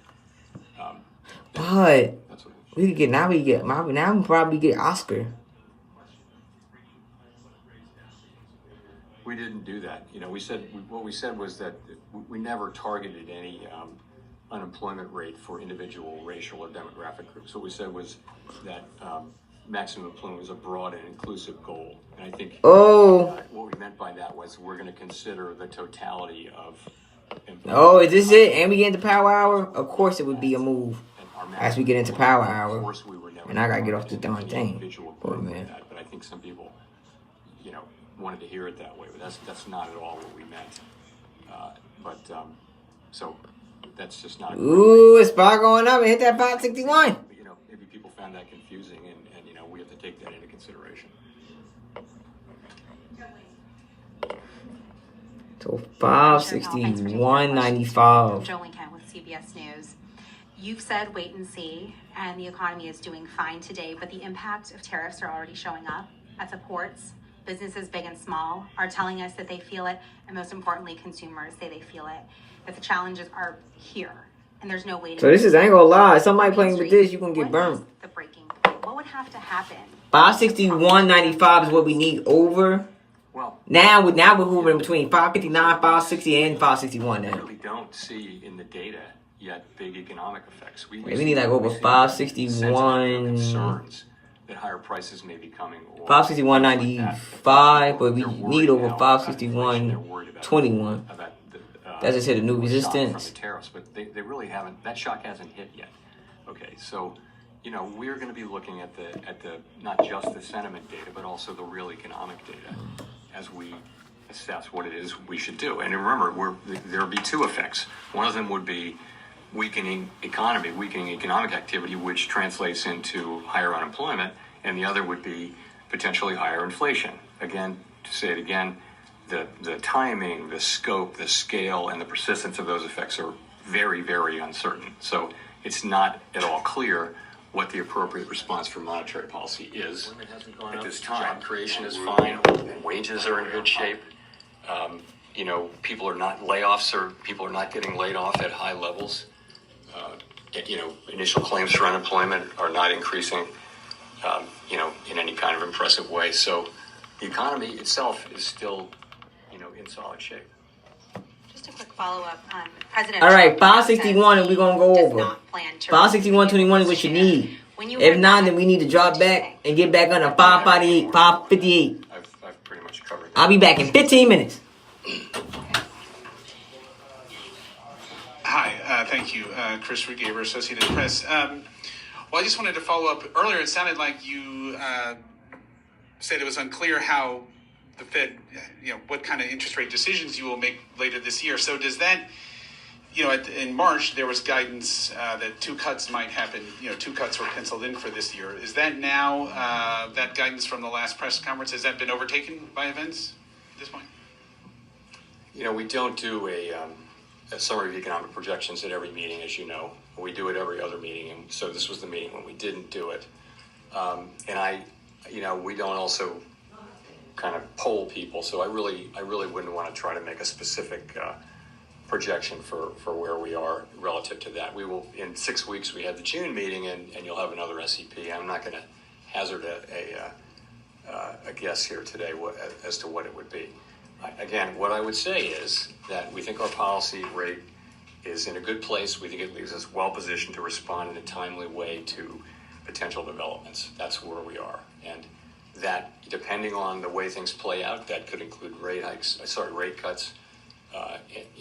But That's what we could get now we probably get Oscar. We didn't do that. What we said was that we never targeted any unemployment rate for individual racial or demographic groups. What we said was that maximum employment was a broad and inclusive goal. And I think what we meant by that was we're going to consider the totality of employment. Oh, is this it? And we get into Power Hour? Of course it would be a move as we get into Power Hour. And I got to get off this darn thing. Man. But I think some people, wanted to hear it that way. But that's not at all what we meant. So that's just not. Ooh, it's spot going up and hit that 561. Maybe people found that confusing, and we have to take that into consideration. So 561.95. Jolene Kent with CBS News. You've said wait and see, and the economy is doing fine today, but the impact of tariffs are already showing up at the ports. Businesses big and small are telling us that they feel it, and most importantly, consumers say they feel it, that the challenges are here, and there's no waiting. So this is, I ain't gonna lie, somebody playing with this, you gonna get burned. The breaking point. What would have to happen? 561.95 is what we need over. Well, now we're moving between 559, 560, and 561 I now. really don't see in the data yet big economic effects. We need like over 561. Concerns that higher prices may be coming. 561.95, but we need over 561.21. That just hit a new resistance. From the tariffs, but they really haven't. That shock hasn't hit yet. Okay, so we're going to be looking at the not just the sentiment data, but also the real economic data as we assess what it is we should do. And remember, there will be two effects. One of them would be weakening economic activity, which translates into higher unemployment, and the other would be potentially higher inflation. Again, to say it again, the timing, the scope, the scale, and the persistence of those effects are very, very uncertain. So it's not at all clear what the appropriate response for monetary policy is at this time. Job creation is fine, wages are in good shape. People are not getting laid off at high levels. initial claims for unemployment are not increasing, in any kind of impressive way. So the economy itself is still, in solid shape. Just a quick follow-up. President All right, Trump 561, and we're going to go does over. not plan to 561.21 is what you need. If not, then we need to drop back and get back under 558, 558. I've pretty much covered that. I'll be back in 15 minutes. Hi, thank you. Chris Regaver, Associated Press. Well, I just wanted to follow up. Earlier, it sounded like you said it was unclear how the Fed, what kind of interest rate decisions you will make later this year. So does that, in March, there was guidance that 2 cuts might happen. 2 cuts were penciled in for this year. Is that now, that guidance from the last press conference, has that been overtaken by events at this point? We don't do a summary of economic projections at every meeting, as you know. We do it every other meeting, and so this was the meeting when we didn't do it. We don't also kind of poll people, so I really wouldn't want to try to make a specific projection for where we are relative to that. We will, in 6 weeks, we have the June meeting, and you'll have another SEP. I'm not going to hazard a guess here today as to what it would be. Again, what I would say is that we think our policy rate is in a good place. We think it leaves us well positioned to respond in a timely way to potential developments. That's where we are. And that, depending on the way things play out, that could include rate cuts. It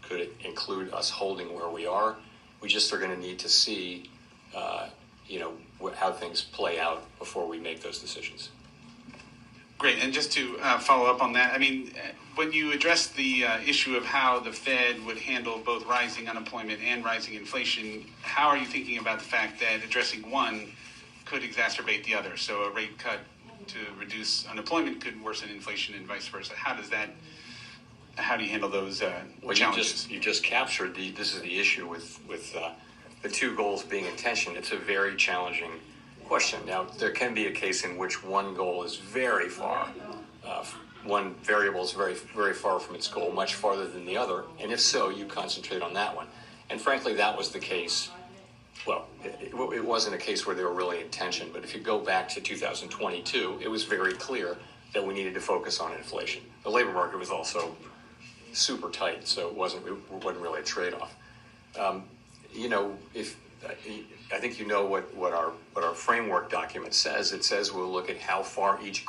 could include us holding where we are. We just are going to need to see, how things play out before we make those decisions. Great. And just to follow up on that, when you address the issue of how the Fed would handle both rising unemployment and rising inflation, how are you thinking about the fact that addressing one could exacerbate the other? So a rate cut to reduce unemployment could worsen inflation and vice versa. How do you handle those challenges? You just captured this is the issue with the two goals being in tension. It's a very challenging question. Now, there can be a case in which one goal is very far, one variable is very, very far from its goal, much farther than the other, and if so, you concentrate on that one. And frankly, that was the case. Well, it wasn't a case where they were really in tension, but if you go back to 2022, it was very clear that we needed to focus on inflation. The labor market was also super tight, so it wasn't really a trade-off. I think what our framework document says. It says we'll look at how far each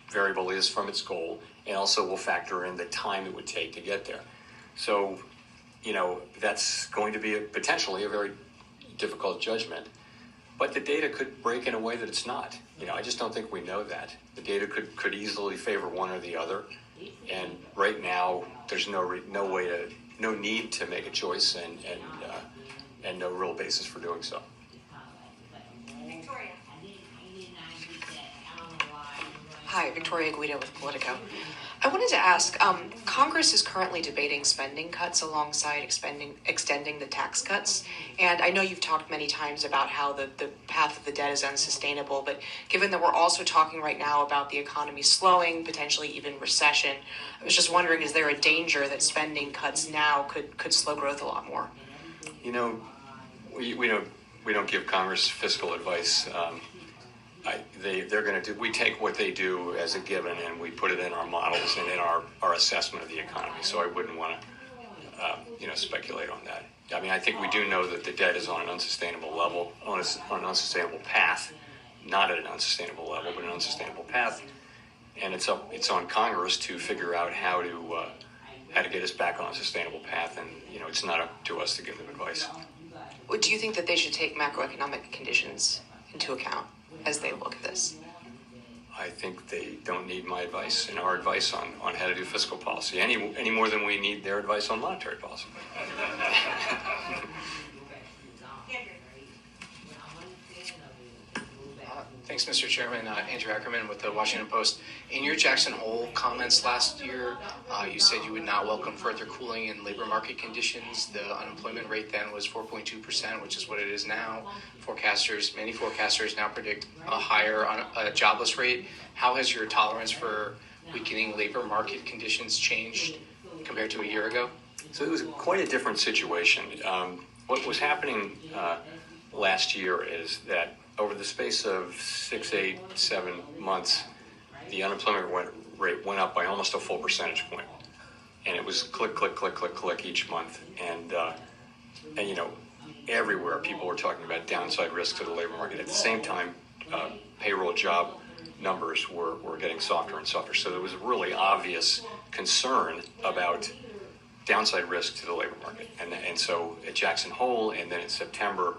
variable is from its goal, and also we'll factor in the time it would take to get there. So, that's going to be potentially a very difficult judgment. But the data could break in a way that it's not. I just don't think we know that. The data could easily favor one or the other, and right now there's no need to make a choice, and no real basis for doing so. Hi, Victoria Guido with Politico. I wanted to ask, Congress is currently debating spending cuts alongside extending the tax cuts. And I know you've talked many times about how the path of the debt is unsustainable, but given that we're also talking right now about the economy slowing, potentially even recession, I was just wondering, is there a danger that spending cuts now could slow growth a lot more? We don't give Congress fiscal advice. We take what they do as a given, and we put it in our models and in our assessment of the economy. So I wouldn't want to speculate on that. I think we do know that the debt is on an unsustainable level, on an unsustainable path, not at an unsustainable level, but an unsustainable path. And it's on Congress to figure out how to get us back on a sustainable path. And it's not up to us to give them advice. Do you think that they should take macroeconomic conditions into account as they look at this? I think they don't need my advice and our advice on how to do fiscal policy any more than we need their advice on monetary policy. Thanks, Mr. Chairman. Andrew Ackerman with the Washington Post. In your Jackson Hole comments last year, you said you would not welcome further cooling in labor market conditions. The unemployment rate then was 4.2%, which is what it is now. Many forecasters now predict a higher jobless rate. How has your tolerance for weakening labor market conditions changed compared to a year ago? So it was quite a different situation. What was happening last year is that over the space of 6, 8, 7 months, the unemployment rate went up by almost a full percentage point. And it was click, click, click, click, click each month. And you know, everywhere people were talking about downside risk to the labor market. At the same time, payroll job numbers were getting softer and softer. So there was a really obvious concern about downside risk to the labor market. And so at Jackson Hole and then in September,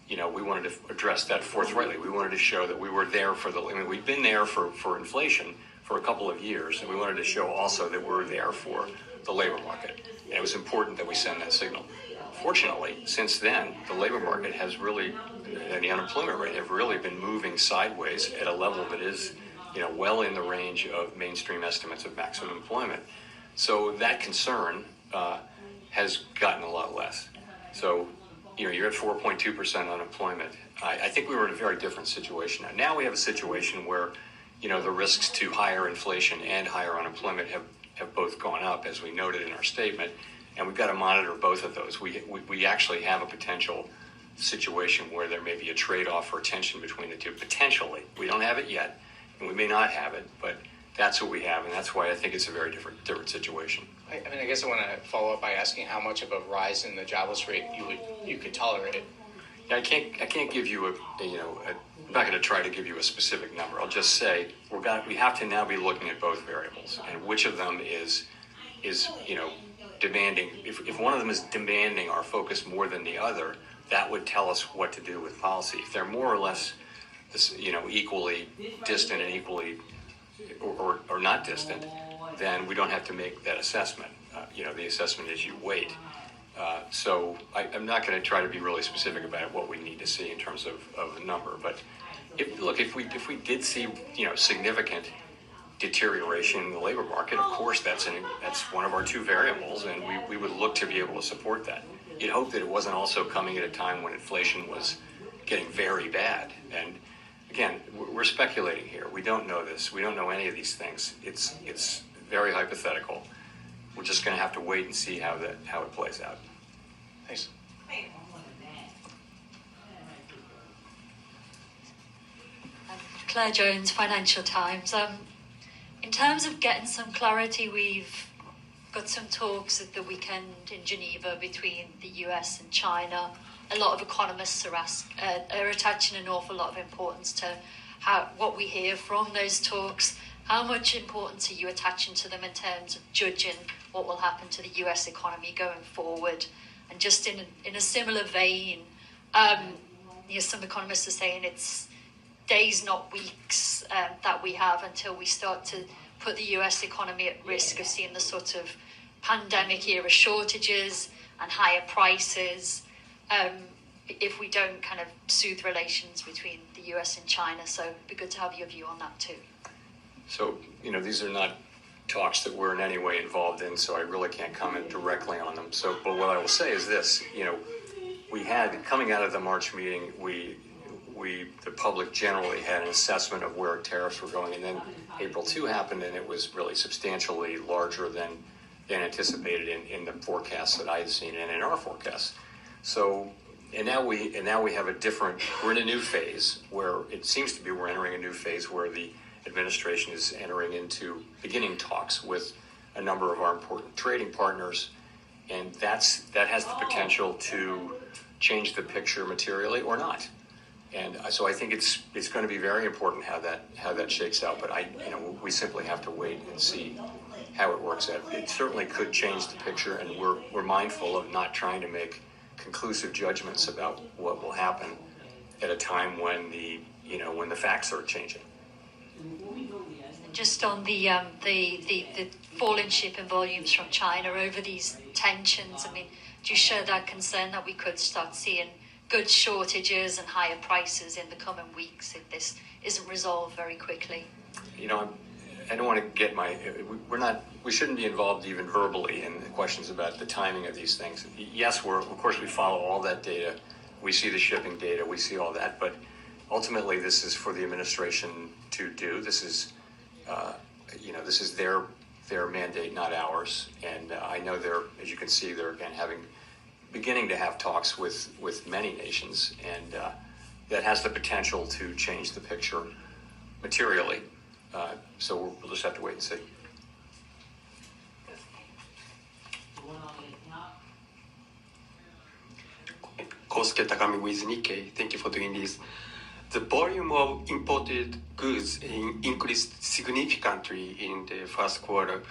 you know, we wanted to address that forthrightly. We wanted to show that we were there for we've been there for inflation for a couple of years, and we wanted to show also that we're there for the labor market. And it was important that we send that signal. Fortunately, since then, the labor market has really, and the unemployment rate have really been moving sideways at a level that is, you know, well in the range of mainstream estimates of maximum employment. So that concern has gotten a lot less. So, you know, you're at 4.2% unemployment. I think we were in a very different situation. Now we have a situation where, you know, the risks to higher inflation and higher unemployment have both gone up, as we noted in our statement, and we've got to monitor both of those. We actually have a potential situation where there may be a trade-off or tension between the two, potentially. We don't have it yet, and we may not have it, but that's what we have, and that's why I think it's a very different situation. I mean, I guess I want to follow up by asking how much of a rise in the jobless rate you could tolerate. Yeah, I can't give you I'm not going to try to give you a specific number. I'll just say we have to now be looking at both variables and which of them is you know, demanding. If one of them is demanding our focus more than the other, that would tell us what to do with policy. If they're more or less, you know, equally distant and equally or not distant, then we don't have to make that assessment. You know, the assessment is you wait. So I'm not going to try to be really specific about what we need to see in terms of the number. But if we did see, you know, significant deterioration in the labor market, of course that's one of our two variables, and we would look to be able to support that. You'd hope that it wasn't also coming at a time when inflation was getting very bad. And again, we're speculating here. We don't know this. We don't know any of these things. It's very hypothetical. We're just going to have to wait and see how it plays out. Thanks. Claire Jones, Financial Times. In terms of getting some clarity, we've got some talks at the weekend in Geneva between the US and China. A lot of economists are attaching an awful lot of importance to what we hear from those talks. How much importance are you attaching to them in terms of judging what will happen to the US economy going forward? And just in a similar vein, some economists are saying it's days, not weeks, that we have until we start to put the US economy at risk of seeing the sort of pandemic-era shortages and higher prices if we don't kind of soothe relations between the US and China. So it'd be good to have your view on that too. So, you know, these are not talks that we're in any way involved in, so I really can't comment directly on them. So, but what I will say is this, you know, we had, coming out of the March meeting, the public generally had an assessment of where tariffs were going, and then April 2 happened, and it was really substantially larger than anticipated in the forecasts that I had seen and in our forecasts. So, and now we have we're in a new phase where it seems to be we're entering a new phase where the administration is beginning talks with a number of our important trading partners, and that has the potential to change the picture materially or not. And so I think it's going to be very important how that shakes out. But we simply have to wait and see how it works out. It certainly could change the picture, and we're mindful of not trying to make conclusive judgments about what will happen at a time when the facts are changing. Just on the fall in shipping volumes from China over these tensions, I mean, do you share that concern that we could start seeing goods shortages and higher prices in the coming weeks if this isn't resolved very quickly? You know, I don't want to get we shouldn't be involved even verbally in the questions about the timing of these things. Yes, of course we follow all that data. We see the shipping data, we see all that, but ultimately this is for the administration to do. This is, this is their their mandate, not ours. And I know they're, as you can see, they're again beginning to have talks with many nations, and that has the potential to change the picture materially. So we'll just have to wait and see. Kosuke Takami with Nikkei. Thank you for doing this. The volume of imported goods increased significantly in the first quarter.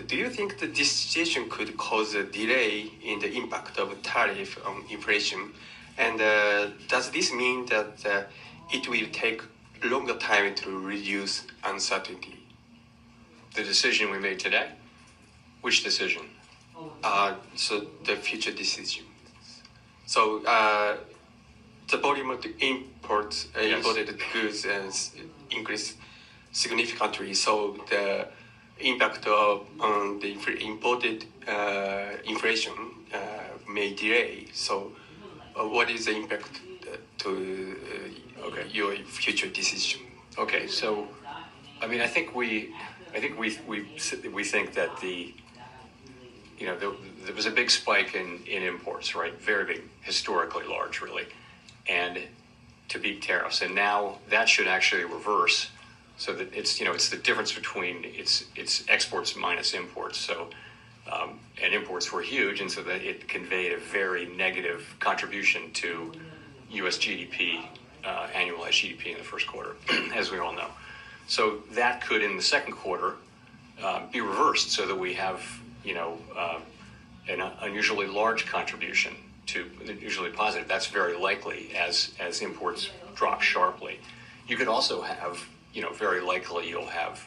Do you think that this situation could cause a delay in the impact of tariff on inflation? And does this mean that it will take longer time to reduce uncertainty? The decision we made today? Which decision? So the future decision. So the volume of the imported goods has increased significantly. So the impact of the imported inflation may delay. So what is the impact to your future decision? Okay, so I mean, I think we think that there was a big spike in imports, right? Very big, historically large, really, and to beat tariffs. And now that should actually reverse, so that it's the difference between it's exports minus imports. So and imports were huge, and so that it conveyed a very negative contribution to U.S. GDP, annualized GDP in the first quarter, as we all know. So that could, in the second quarter, be reversed, so that we have an unusually large contribution to usually positive. That's very likely as imports drop sharply. You could also have, very likely you'll have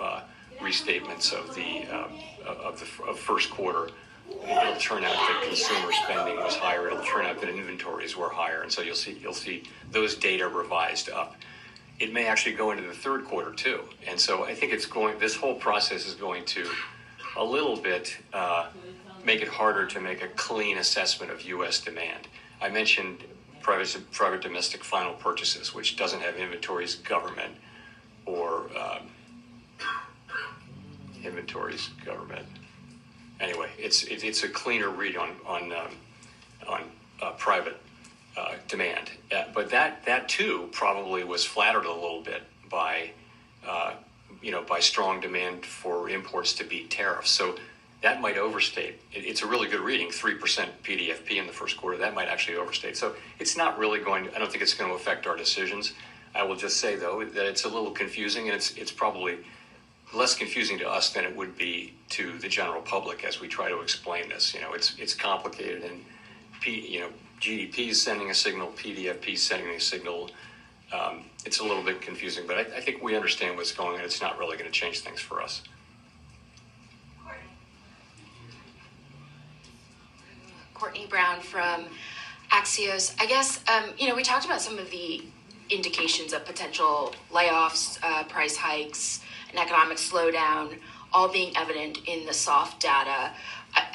restatements of the first quarter. It'll turn out that consumer spending was higher. It'll turn out that inventories were higher, and so you'll see those data revised up. It may actually go into the third quarter too, and so I think this whole process is going to a little bit make it harder to make a clean assessment of U.S. demand. I mentioned private domestic final purchases, which doesn't have inventories, government, or inventories, government. Anyway, it's a cleaner read on private demand, but that too probably was flattered a little bit by strong demand for imports to beat tariffs. So that might overstate. It's a really good reading, 3% PDFP in the first quarter. That might actually overstate. So it's not really I don't think it's going to affect our decisions. I will just say, though, that it's a little confusing, and it's probably less confusing to us than it would be to the general public as we try to explain this. It's complicated, and GDP is sending a signal, PDFP is sending a signal. It's a little bit confusing, but I think we understand what's going on. It's not really going to change things for us. Courtney Brown from Axios. I guess, we talked about some of the indications of potential layoffs, price hikes, an economic slowdown, all being evident in the soft data.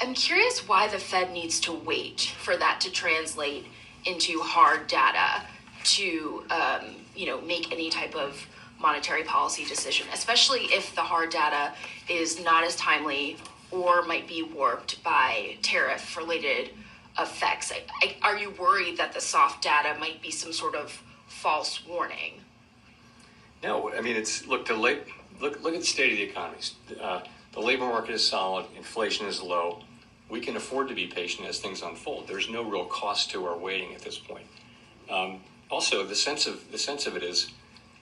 I'm curious why the Fed needs to wait for that to translate into hard data to, make any type of monetary policy decision, especially if the hard data is not as timely or might be warped by tariff-related effects. Are you worried that the soft data might be some sort of false warning? No, I mean, look at the state of the economies. The labor market is solid. Inflation is low. We can afford to be patient as things unfold. There's no real cost to our waiting at this point. Also, the sense of it is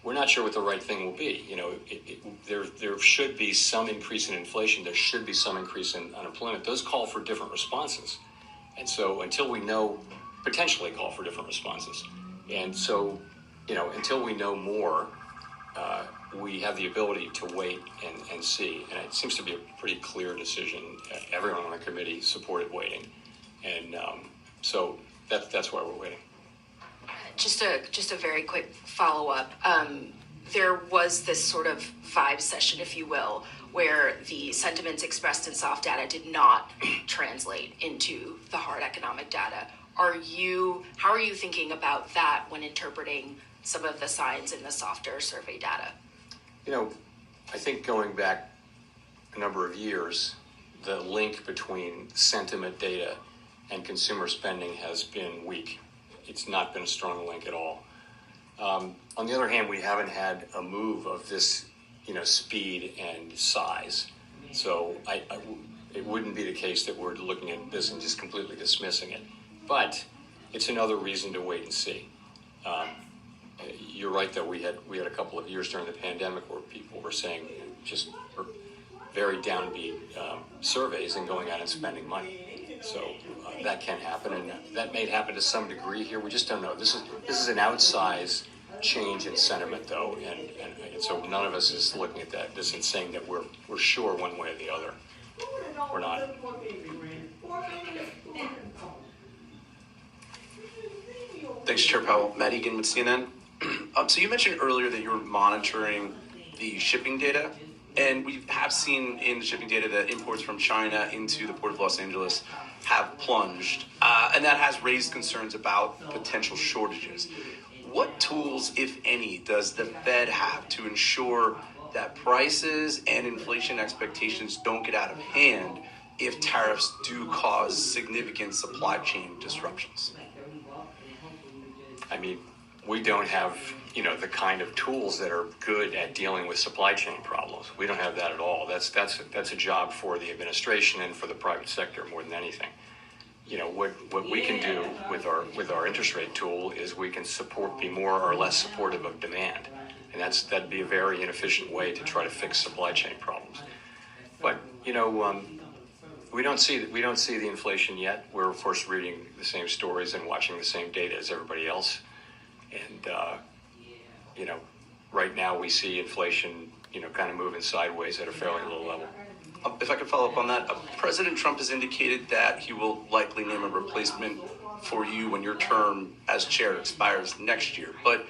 we're not sure what the right thing will be. There should be some increase in inflation. There should be some increase in unemployment. Those call for different responses, and so until we know, potentially call for different responses. And so, until we know more, we have the ability to wait and see. And it seems to be a pretty clear decision. Everyone on the committee supported waiting, and so that's why we're waiting. Just a very quick follow-up. There was this sort of vibe session, if you will, where the sentiments expressed in soft data did not translate into the hard economic data. How are you thinking about that when interpreting some of the signs in the softer survey data? I think going back a number of years, the link between sentiment data and consumer spending has been weak. It's not been a strong link at all. On the other hand, we haven't had a move of this, speed and size. So it wouldn't be the case that we're looking at this and just completely dismissing it. But it's another reason to wait and see. You're right, though. We had a couple of years during the pandemic where people were saying just very downbeat surveys and going out and spending money. So that can happen, and that may happen to some degree here. We just don't know. This is an outsized change in sentiment, though, and so none of us is looking at this and saying that we're sure one way or the other. We're not. Thanks, Chair Powell. Matt Egan with CNN. So you mentioned earlier that you were monitoring the shipping data, and we have seen in the shipping data that imports from China into the Port of Los Angeles have plunged, and that has raised concerns about potential shortages. What tools, if any, does the Fed have to ensure that prices and inflation expectations don't get out of hand if tariffs do cause significant supply chain disruptions? I mean, we don't have, the kind of tools that are good at dealing with supply chain problems. We don't have that at all. That's a job for the administration and for the private sector more than anything. What we can do with our interest rate tool is we can be more or less supportive of demand, and that'd be a very inefficient way to try to fix supply chain problems. But we don't see the inflation yet. We're of course reading the same stories and watching the same data as everybody else, and right now we see inflation kind of moving sideways at a fairly low level. If I could follow up on that, President Trump has indicated that he will likely name a replacement for you when your term as chair expires next year. But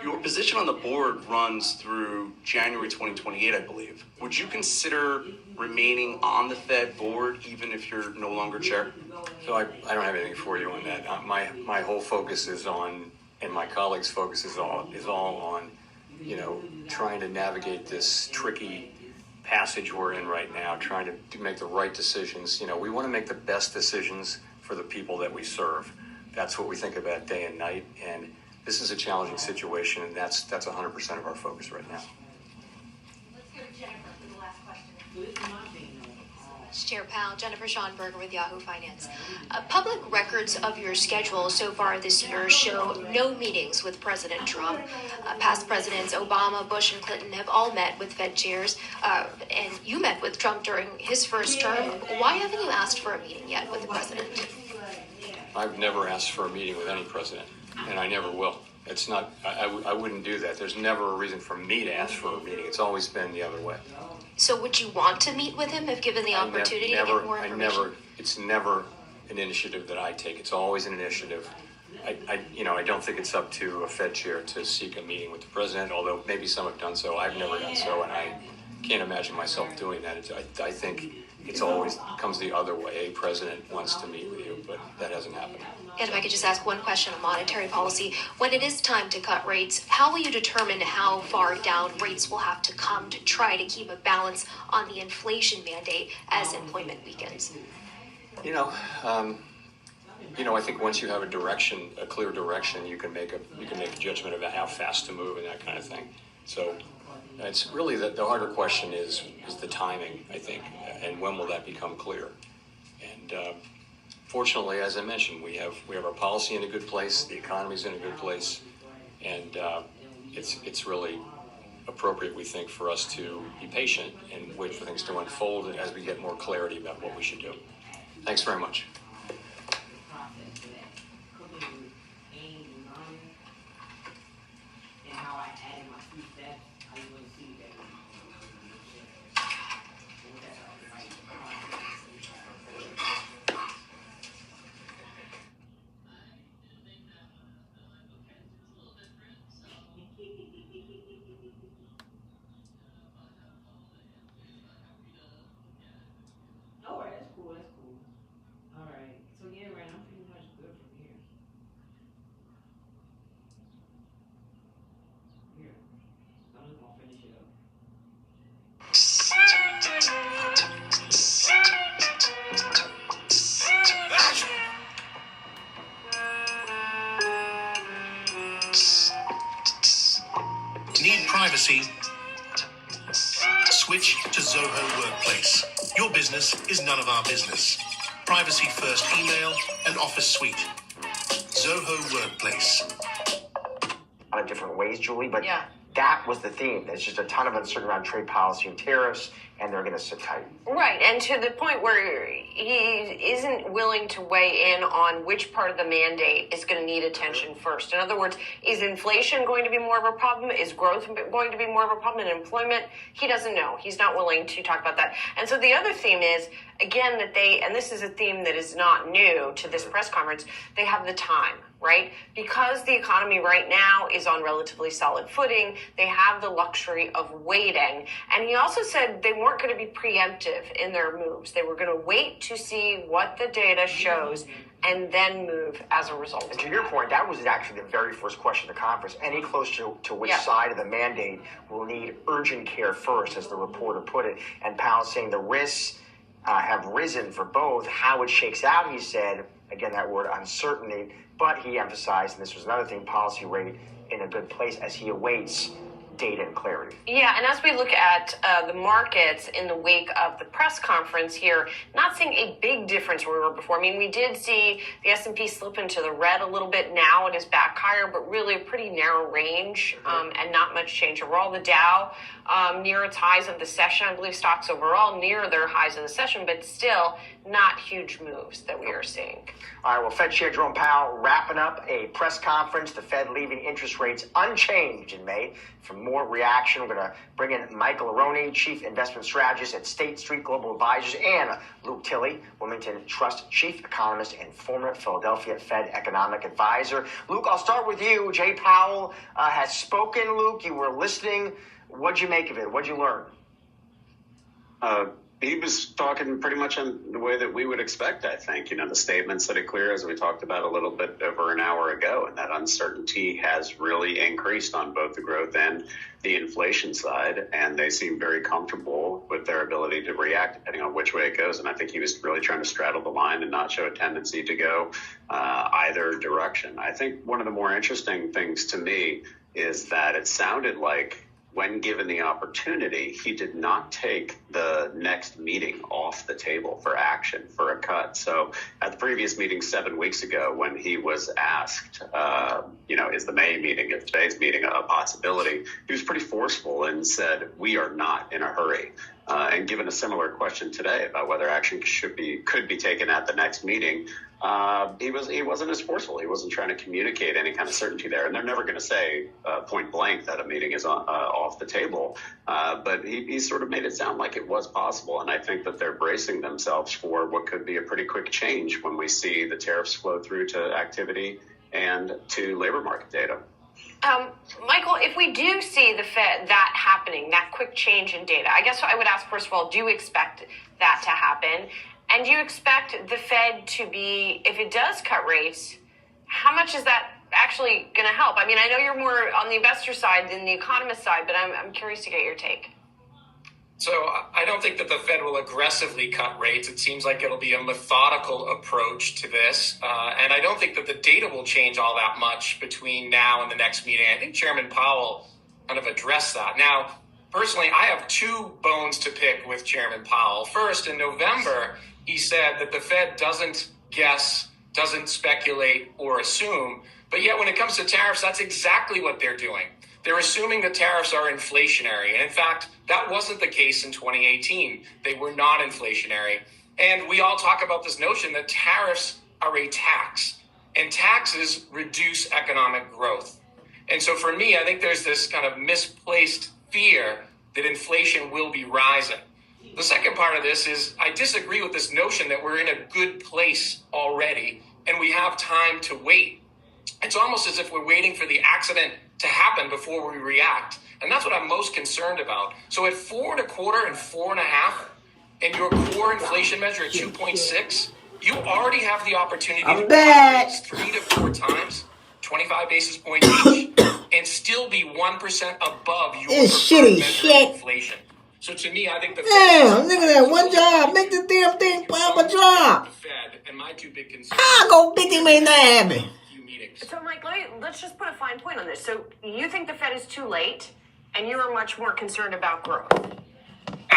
your position on the board runs through January 2028, I believe. Would you consider remaining on the Fed board even if you're no longer chair? So I don't have anything for you on that. My whole focus is on, and my colleagues' focus is all on, trying to navigate this tricky passage we're in right now, trying to make the right decisions. We want to make the best decisions for the people that we serve. That's what we think about day and night, and this is a challenging situation, and that's 100% of our focus right now. Let's go to Jennifer for the last question. Chair Powell, Jennifer Schonberger with Yahoo Finance. Public records of your schedule so far this year show no meetings with President Trump. Past presidents Obama, Bush, and Clinton have all met with Fed chairs, and you met with Trump during his first term. Why haven't you asked for a meeting yet with the president? I've never asked for a meeting with any president, and I never will. It's not. I wouldn't do that. There's never a reason for me to ask for a meeting. It's always been the other way. So would you want to meet with him if given the opportunity to get more information? It's never an initiative that I take. It's always an initiative. I don't think it's up to a Fed chair to seek a meeting with the president, although maybe some have done so. I've never done so, and I can't imagine myself doing that. I think it's always comes the other way. A president wants to meet with you, but that hasn't happened. And if I could just ask one question on monetary policy. When it is time to cut rates, how will you determine how far down rates will have to come to try to keep a balance on the inflation mandate as employment weakens? I think once you have a clear direction, you can make a judgment about how fast to move and that kind of thing. So it's really the harder question is the timing, I think, and when will that become clear? And fortunately, as I mentioned, we have our policy in a good place, the economy's in a good place, and it's really appropriate, we think, for us to be patient and wait for things to unfold as we get more clarity about what we should do. Thanks very much. Finish business is none of our business. Privacy first email and office suite. Zoho Workplace. A lot of different ways, Julie, but that was the theme. There's just a ton of uncertainty around trade policy and tariffs, and they're going to sit tight. Right, and to the point where he isn't willing to weigh in on which part of the mandate is going to need attention first. In other words, is inflation going to be more of a problem? Is growth going to be more of a problem in employment? He doesn't know. He's not willing to talk about that. And so the other theme is, again, that they, and this is a theme that is not new to this press conference, they have the time, right? Because the economy right now is on relatively solid footing, they have the luxury of waiting. And he also said they weren't going to be preemptive in their moves. They were going to wait to see what the data shows and then move as a result. And to your point, that was actually the very first question of the conference. Any closer to which side of the mandate will need urgent care first, as the reporter put it. And Powell saying the risks have risen for both. How it shakes out, he said, again, that word uncertainty, but he emphasized, and this was another thing, policy rate in a good place as he awaits data and clarity. Yeah, and as we look at the markets in the wake of the press conference here, not seeing a big difference where we were before. I mean, we did see the S&P slip into the red a little bit. Now it is back higher, but really a pretty narrow range and not much change overall. The Dow near its highs of the session. I believe stocks overall near their highs of the session, but still not huge moves that we are seeing. All right, well, Fed Chair Jerome Powell wrapping up a press conference, the Fed leaving interest rates unchanged in May. For more reaction, we're going to bring in Michael Aroney, Chief Investment Strategist at State Street Global Advisors, and Luke Tilley, Wilmington Trust Chief Economist and former Philadelphia Fed Economic Advisor. Luke, I'll start with you. Jay Powell has spoken, Luke. You were listening. What'd you make of it? What'd you learn? He was talking pretty much in the way that we would expect, I think. The statements that are clear, as we talked about a little bit over an hour ago, and that uncertainty has really increased on both the growth and the inflation side, and they seem very comfortable with their ability to react depending on which way it goes. And I think he was really trying to straddle the line and not show a tendency to go either direction. I think one of the more interesting things to me is that it sounded like, when given the opportunity, he did not take the next meeting off the table for action, for a cut. So at the previous meeting 7 weeks ago, when he was asked, is the May meeting, is today's meeting a possibility, he was pretty forceful and said, we are not in a hurry. And given a similar question today about whether action could be taken at the next meeting, he wasn't as forceful. He wasn't trying to communicate any kind of certainty there. And they're never going to say point blank that a meeting is off the table. But he sort of made it sound like it was possible. And I think that they're bracing themselves for what could be a pretty quick change when we see the tariffs flow through to activity and to labor market data. Michael, if we do see the Fed, that happening, that quick change in data, I guess I would ask, first of all, do you expect that to happen? And do you expect the Fed to be, if it does cut rates, how much is that actually going to help? I mean, I know you're more on the investor side than the economist side, but I'm curious to get your take. So I don't think that the Fed will aggressively cut rates. It seems like it'll be a methodical approach to this. And I don't think that the data will change all that much between now and the next meeting. I think Chairman Powell kind of addressed that. Now, personally, I have two bones to pick with Chairman Powell. First, in November, he said that the Fed doesn't guess, doesn't speculate or assume. But yet when it comes to tariffs, that's exactly what they're doing. They're assuming the tariffs are inflationary. And in fact, that wasn't the case in 2018. They were not inflationary. And we all talk about this notion that tariffs are a tax, and taxes reduce economic growth. And so for me, I think there's this kind of misplaced fear that inflation will be rising. The second part of this is I disagree with this notion that we're in a good place already and we have time to wait. It's almost as if we're waiting for the accident to happen before we react. And that's what I'm most concerned about. So at 4.25 and 4.5 and your core inflation measure at 2.6, you already have the opportunity to cut rates 3 to 4 times, 25 basis points each, and still be 1% above your preferred measure of inflation. So to me, I think the Fed... Look at that. One job. Make the damn thing pop a job. The Fed and my two big concerns... I'll go $50 million. So, Mike, let's just put a fine point on this. So you think the Fed is too late, and you are much more concerned about growth?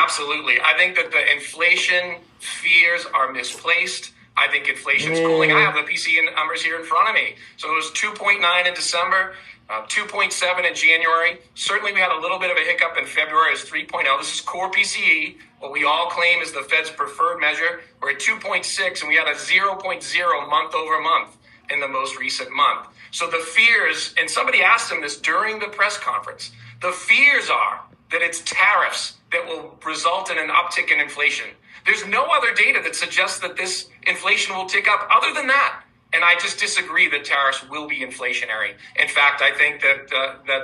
Absolutely. I think that the inflation fears are misplaced. I think inflation's cooling. I have the PCE numbers here in front of me. So it was 2.9 in December, 2.7 in January. Certainly we had a little bit of a hiccup in February. It was 3.0. This is core PCE, what we all claim is the Fed's preferred measure. We're at 2.6, and we had a 0.0 month over month in the most recent month. So the fears, and somebody asked them this during the press conference, the fears are that it's tariffs that will result in an uptick in inflation. There's no other data that suggests that this inflation will tick up other than that. And I just disagree that tariffs will be inflationary. In fact, I think that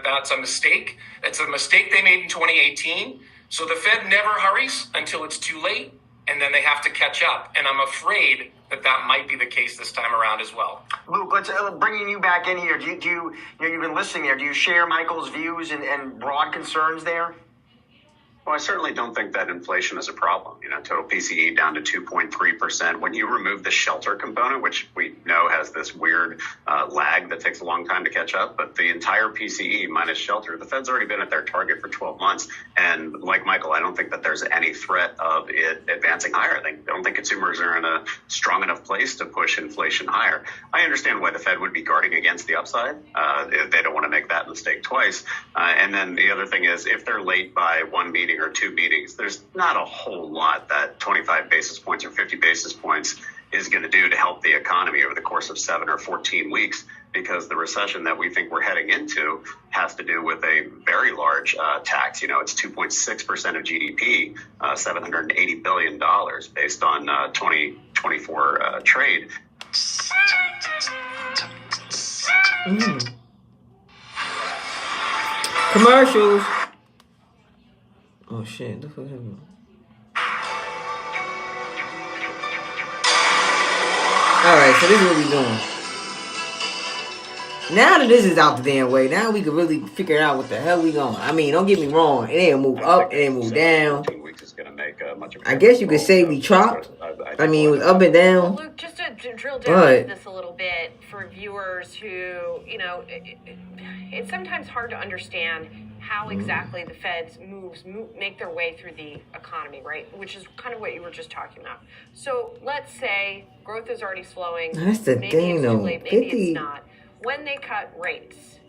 that's a mistake. It's a mistake they made in 2018. So the Fed never hurries until it's too late, and then they have to catch up. And I'm afraid that might be the case this time around as well. Luke, let's bringing you back in here. Do you know, you've been listening there. Do you share Michael's views and broad concerns there? Well, I certainly don't think that inflation is a problem. Total PCE down to 2.3%. When you remove the shelter component, which we know has this weird lag that takes a long time to catch up, but the entire PCE minus shelter, the Fed's already been at their target for 12 months. And like Michael, I don't think that there's any threat of it advancing higher. I don't think consumers are in a strong enough place to push inflation higher. I understand why the Fed would be guarding against the upside. They don't want to make that mistake twice. And then the other thing is, if they're late by one meeting or two meetings, there's not a whole lot that 25 basis points or 50 basis points is going to do to help the economy over the course of 7 or 14 weeks, because the recession that we think we're heading into has to do with a very large tax. It's 2.6% of GDP, $780 billion based on 2024 trade. Commercials. Oh shit, the fuck happened? Alright, so this is what we doing. Now that this is out the damn way, now we can really figure out what the hell we going. I mean, don't get me wrong, it ain't move up, it ain't move down. I guess you could say we chopped. I mean, it was up and down. Luke, just to drill down into this a little bit for viewers who, it's sometimes hard to understand how exactly the Fed's moves make their way through the economy, right? Which is kind of what you were just talking about. So let's say growth is already slowing. That's the thing, though. Maybe it's not. When they cut rates,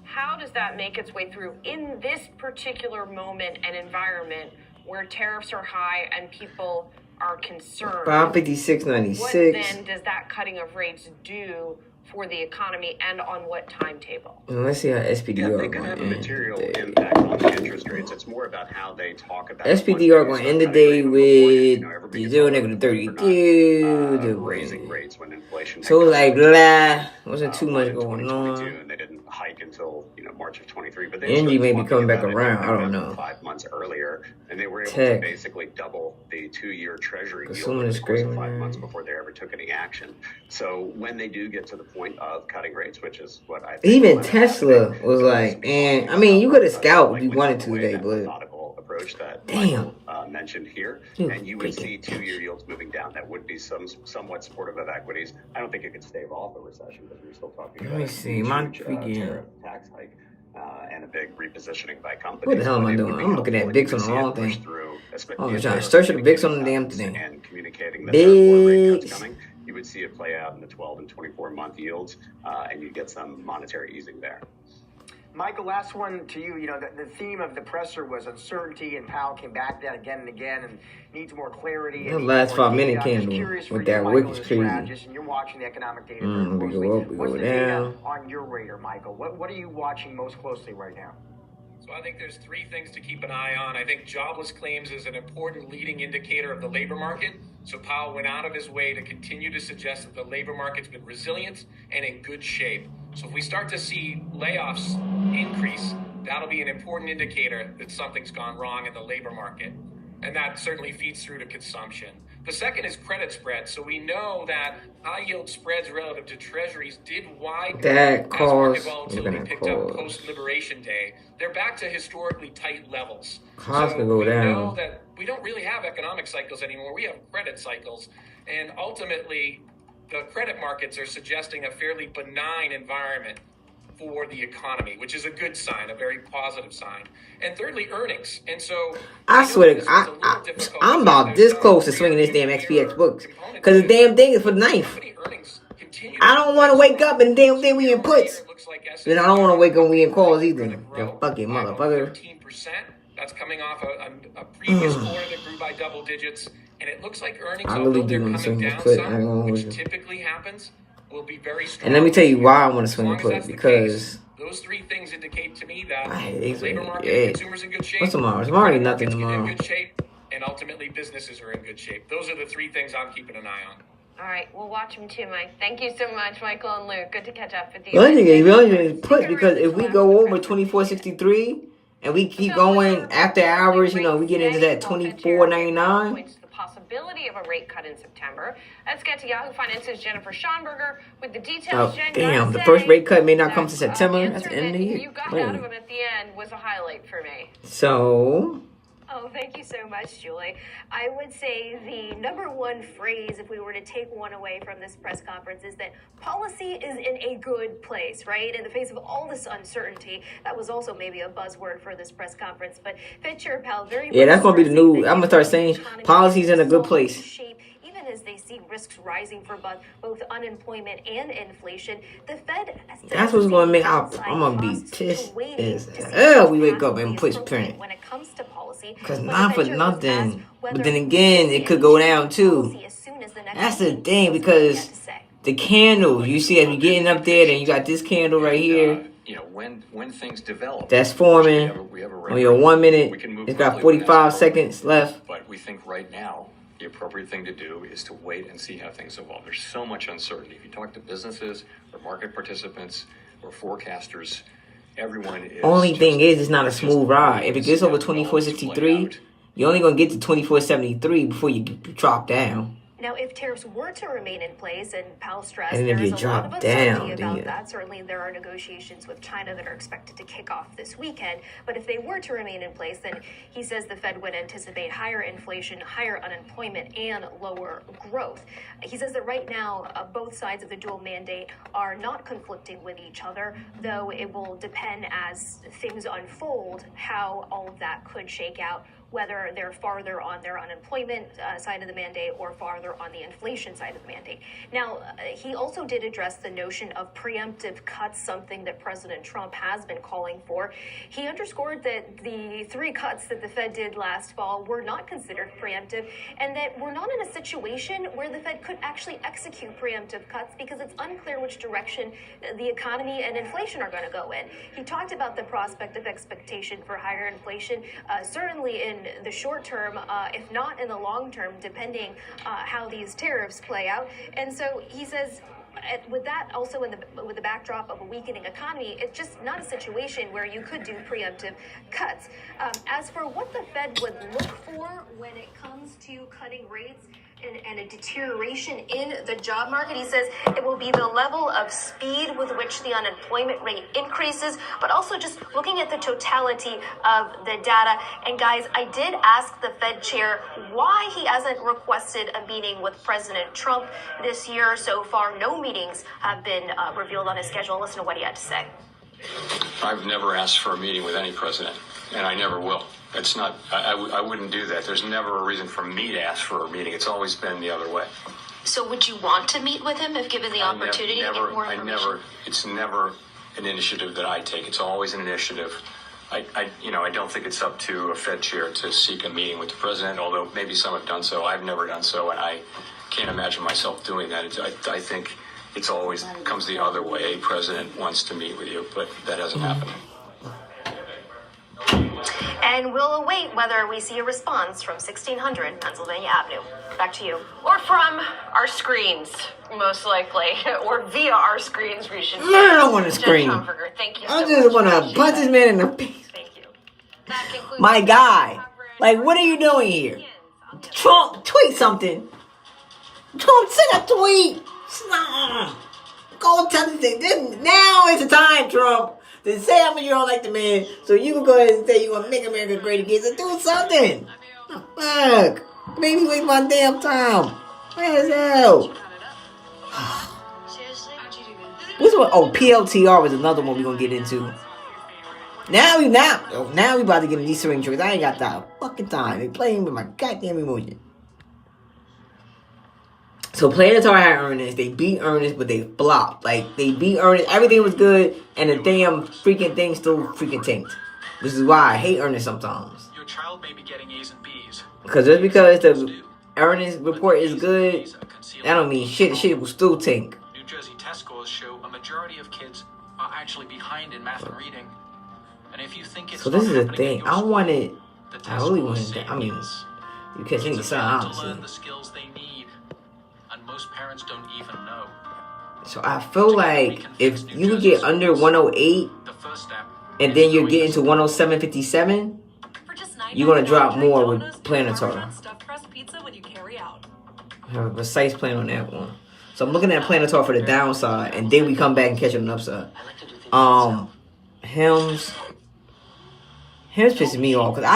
how does that make its way through in this particular moment and environment where tariffs are high and people are concerned? 556.96. What then does that cutting of rates do for the economy, and on what timetable? Let's see how SPDR they could have a material impact on the interest rates. It's more about how they talk about SPDR going to end the day with the 0 negative 32. The raising rates when inflation. So like blah, wasn't too much going on. And they didn't hike until March of 23. But Energy may be coming back around. I don't know. 5 months earlier, and they were able to basically double the 2-year Treasury yield in the course of 5 months before they ever took any action. So when they do get to the point of cutting rates, which is what I think even Tesla was like, and I mean, you could have scalped if you wanted to today, but approach that damn mentioned here, and you would see 2-year yields moving down. That would be somewhat supportive of equities. I don't think it could stave off a recession, because we're still talking about a huge tax hike and a big repositioning by companies. What the hell am I doing? I'm looking at VIX on the wrong thing. Oh, I'm trying to search for the VIX on the damn thing. And communicating that more rate cuts coming, you would see it play out in the 12 and 24-month yields, and you'd get some monetary easing there. Michael, last one to you. The theme of the presser was uncertainty, and Powell came back to that again and again and needs more clarity. The last 5-minute candle with that wick was crazy. And you're watching the economic data very we closely. go up, we What's go the down. data on your radar, Michael? What are you watching most closely right now? So I think there's 3 things to keep an eye on. I think jobless claims is an important leading indicator of the labor market. So Powell went out of his way to continue to suggest that the labor market's been resilient and in good shape. So if we start to see layoffs increase, that'll be an important indicator that something's gone wrong in the labor market. And that certainly feeds through to consumption. The second is credit spreads. So we know that high yield spreads relative to treasuries did widen that as caused, market volatility picked up post-Liberation Day. They're back to historically tight levels. Costs so go we down. know that we don't really have economic cycles anymore. We have credit cycles. And ultimately, the credit markets are suggesting a fairly benign environment for the economy, which is a good sign, a very positive sign. And thirdly, earnings. And so I swear to God, I'm about this close to swinging this damn XPX books. Because the damn thing is for the ninth. I don't want to wake up and damn thing we in puts. Then I don't want to wake up when we in calls either. You fucking motherfucker. 13%. That's coming off a previous quarter that grew by double digits. And it looks like earnings, although they're coming down some, which typically happens, will be very strong. And let me tell you why I want to swing the put. Because those three things indicate to me that the labor market and consumers in good shape. What's tomorrow? Tomorrow ain't nothing tomorrow. In good shape, and ultimately businesses are in good shape. Those are the three things I'm keeping an eye on. All right, we'll watch them too, Mike. Thank you so much, Michael and Luke. Good to catch up with you. The only thing is put, because if we go over 2463 and we keep going after hours, we get into that 2499. Possibility of a rate cut in September. Let's get to Yahoo Finance's Jennifer Schonberger with the details. Oh, damn, the first rate cut may not come to September. That's the end of the year. You got out of him at the end was a highlight for me. So... Oh, thank you so much, Julie. I would say the number one phrase, if we were to take one away from this press conference, is that policy is in a good place, right? In the face of all this uncertainty, that was also maybe a buzzword for this press conference. But Fed Chair Powell very much... Yeah, that's going to be the new... I'm going to start saying policy's in a good place. Even as they see risks rising for both unemployment and inflation, the Fed... That's what's going to make... I'm going to be pissed as hell we wake up and push print. When it comes to policy... Because not for nothing. But then again, it could go down too. That's the thing, because the candles, you see as we getting up there, then you got this candle right here. When things develop, that's forming. We have a on your 1 minute, it's got 45 seconds left. But we think right now, the appropriate thing to do is to wait and see how things evolve. There's so much uncertainty. If you talk to businesses or market participants or forecasters, everyone is... Only thing is, it's not a smooth ride. If it gets over 2463, you're only going to get to 2473 before you drop down. Now, if tariffs were to remain in place, and Powell stressed and there's a lot of uncertainty down, about that. Certainly, there are negotiations with China that are expected to kick off this weekend. But if they were to remain in place, then he says the Fed would anticipate higher inflation, higher unemployment, and lower growth. He says that right now, both sides of the dual mandate are not conflicting with each other, though it will depend as things unfold how all of that could shake out, whether they're farther on their unemployment side of the mandate or farther on the inflation side of the mandate. Now, he also did address the notion of preemptive cuts, something that President Trump has been calling for. He underscored that the 3 cuts that the Fed did last fall were not considered preemptive, and that we're not in a situation where the Fed could actually execute preemptive cuts because it's unclear which direction the economy and inflation are going to go in. He talked about the prospect of expectation for higher inflation, certainly in the short term, if not in the long term, depending how these tariffs play out. And so he says, with that also with the backdrop of a weakening economy, it's just not a situation where you could do preemptive cuts. As for what the Fed would look for when it comes to cutting rates and a deterioration in the job market, he says it will be the level of speed with which the unemployment rate increases, but also just looking at the totality of the data. And guys, I did ask the Fed chair why he hasn't requested a meeting with President Trump this year. So far, no meetings have been revealed on his schedule. Listen to what he had to say. I've never asked for a meeting with any president, and I never will. It's not, I wouldn't do that. There's never a reason for me to ask for a meeting. It's always been the other way. So would you want to meet with him if given the opportunity to get more information? It's never an initiative that I take. It's always an initiative. I don't think it's up to a Fed chair to seek a meeting with the president, although maybe some have done so. I've never done so, and I can't imagine myself doing that. I think it's always comes the other way. A president wants to meet with you, but that hasn't happened. And we'll await whether we see a response from 1600 Pennsylvania Avenue. Back to you. Or from our screens, most likely. Or via our screens, we should say. No, I don't want to scream. Thank you. I just want to punch this man in the face. Thank you. My guy. Like, what are you doing here? Trump, tweet something. Trump, send a tweet. Go tell this. Now is the time, Trump. To say how much you don't like the man, so you can go ahead and say you're going to make America great again. So do something. Fuck. Make me waste my damn time. Where the hell? What's one? Oh, PLTR was another one we're gonna get into. Now we about to get in these swing trades. I ain't got that fucking time. They playing with my goddamn emotion. So Planetary had earnings. They beat earnings, but they flopped. Like they beat earnings, everything was good, and the damn freaking thing still freaking tanked. Which is why I hate earnings sometimes. Your child may be getting A's and B's. Because just because the earnings report is good, that don't mean shit. The shit will still tank. New Jersey test scores show a majority of kids are actually behind in math and reading. And if you think it's So this is the thing. I want it. I really want it. I mean, you catch any sign, honestly. The skills they need, and most parents don't even know. So I feel like if you would get under 108, and then you're getting to 107.57, you're gonna drop more with Planetary. I have a precise plan on that one. So I'm looking at Planetary for the downside, and then we come back and catch it on the upside. Hims pissing me off because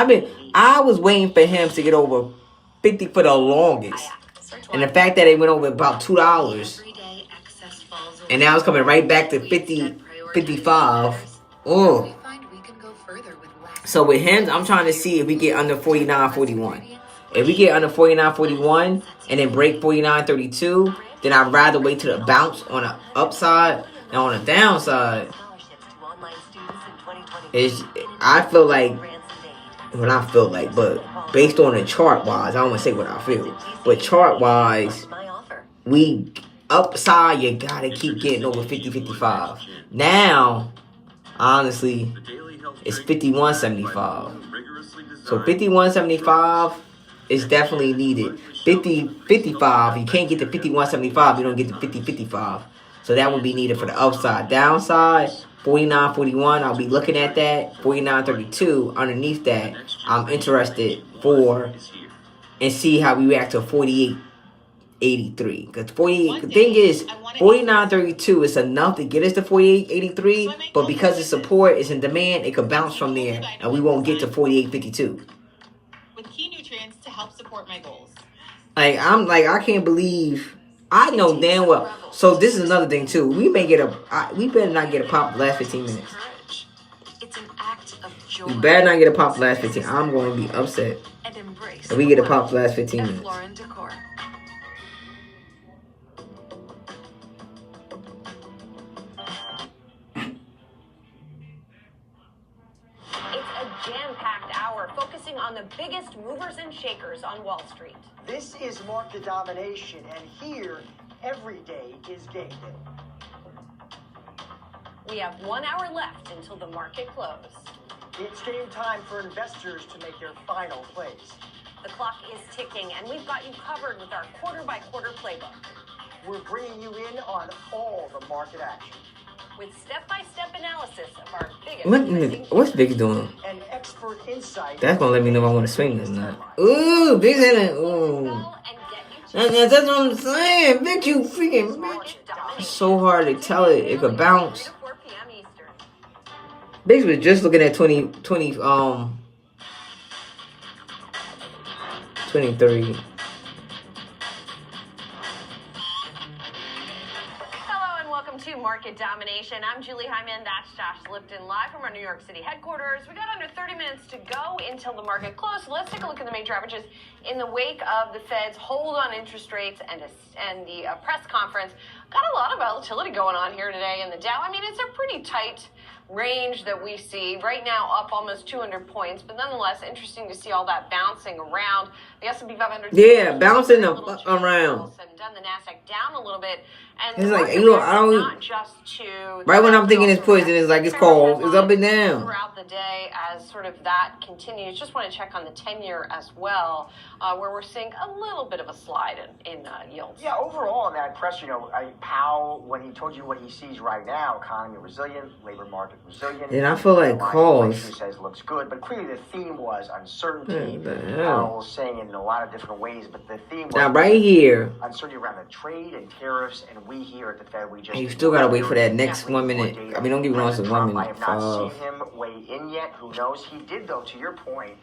I was waiting for Hims to get over 50 for the longest, and the fact that it went over about $2, and now it's coming right back to 50, 55. Oh. So with Hims, I'm trying to see if we get under 49.41. If we get under 49.41 and then break 49.32, then I'd rather wait till the bounce on the upside and on the downside. I feel like, well, I feel like, but based on the chart wise, I don't want to say what I feel, but chart wise, we upside, you gotta keep getting over 50.55. Now, honestly, it's 51.75. So 51.75 is definitely needed. 50.55, you can't get to 51.75, you don't get to 50.55. So that would be needed for the upside. Downside, 49.41, I'll be looking at that. 49.32, underneath that, I'm interested for and see how we react to 48.83. Because the thing is, 49.32 is enough to get us to 48.83, but because it's support, it's in demand, it could bounce from there, and we won't get to 48.52. With key nutrients to help support my goals. I can't believe. I know damn well. So this is another thing too. We better not get a pop the last 15 minutes. We better not get a pop the last 15. I'm going to be upset if we get a pop the last 15 minutes. Jam-packed hour focusing on the biggest movers and shakers on Wall Street. This is market domination, and here, every day is game day. We have 1 hour left until the market close. It's game time for investors to make their final plays. The clock is ticking, and we've got you covered with our quarter-by-quarter playbook. We're bringing you in on all the market action. With step-by-step analysis of our biggest... What's Biggs doing? An expert insight. That's gonna let me know if I want to swing this or not. Ooh, Biggs in it. Ooh. That's what I'm saying. Biggs, you freaking bitch. It's so hard to tell it. It could bounce. Biggs was just looking at 23. To Market Domination. I'm Julie Hyman. That's Josh Lipton live from our New York City headquarters. We got under 30 minutes to go until the market close. So let's take a look at the major averages in the wake of the Fed's hold on interest rates and the press conference. Got a lot of volatility going on here today in the Dow. I mean, it's a pretty tight range that we see right now, up almost 200 points, but nonetheless interesting to see all that bouncing around. The S&P 500 bouncing around, and done the Nasdaq down a little bit, and it's like, you know, I don't not just to right when I'm thinking it's pushed, and it's like it's called, it's up and down throughout the day as sort of that continues. Just want to check on the 10-year as well, where we're seeing a little bit of a slide in yields. Yeah, overall in that press, Powell, when he told you what he sees right now, economy resilient, labor market resilient. And I feel like calls. He says looks good, but clearly the theme was uncertainty. Powell was saying it in a lot of different ways, but the theme was now right here. Uncertainty around the trade and tariffs, and we here at the Fed, we just. And you still gotta wait for that next 1 minute. I mean, don't get me wrong, it's 1 minute. I have not seen him weigh in yet. Who knows? He did, though. To your point,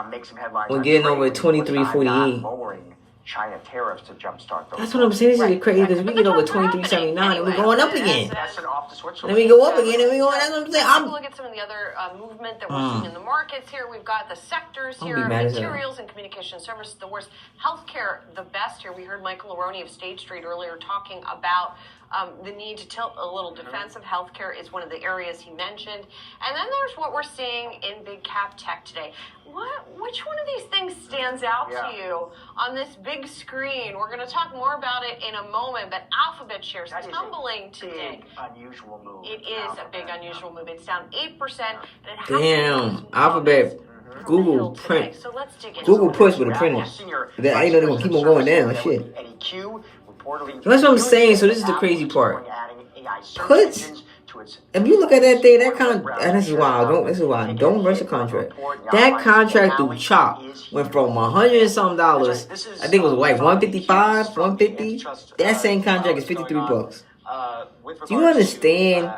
make some headlines. We're getting over 23.48. Lowering China tariffs to jumpstart those. That's what I'm saying. This is crazy because we get over 23.79 and we're going up again. That's an off the switch. Then we go up again and we go. That's what I'm saying. Take a look at some of the other movement that we're seeing in the markets here. We've got the sectors here: materials and communication services, the worst; healthcare, the best here. We heard Michael Aroney of State Street earlier talking about the need to tilt a little defensive. Healthcare is one of the areas he mentioned. And then there's what we're seeing in big cap tech today. Which one of these things stands out to you on this big screen? We're going to talk more about it in a moment, but Alphabet shares tumbling today. Unusual move. It is a big unusual move. It's down 8%. And it Damn, Alphabet, Google print. So let's dig in. Google push with a printer. I ain't know they're going to keep on going down. Shit. That's what I'm saying. So this is the crazy part. Puts. If you look at that thing, that this is why I don't rush a contract. That contract through Chop went from $100 and something dollars. I think it was like 155, 150. That same contract is $53. Do you understand?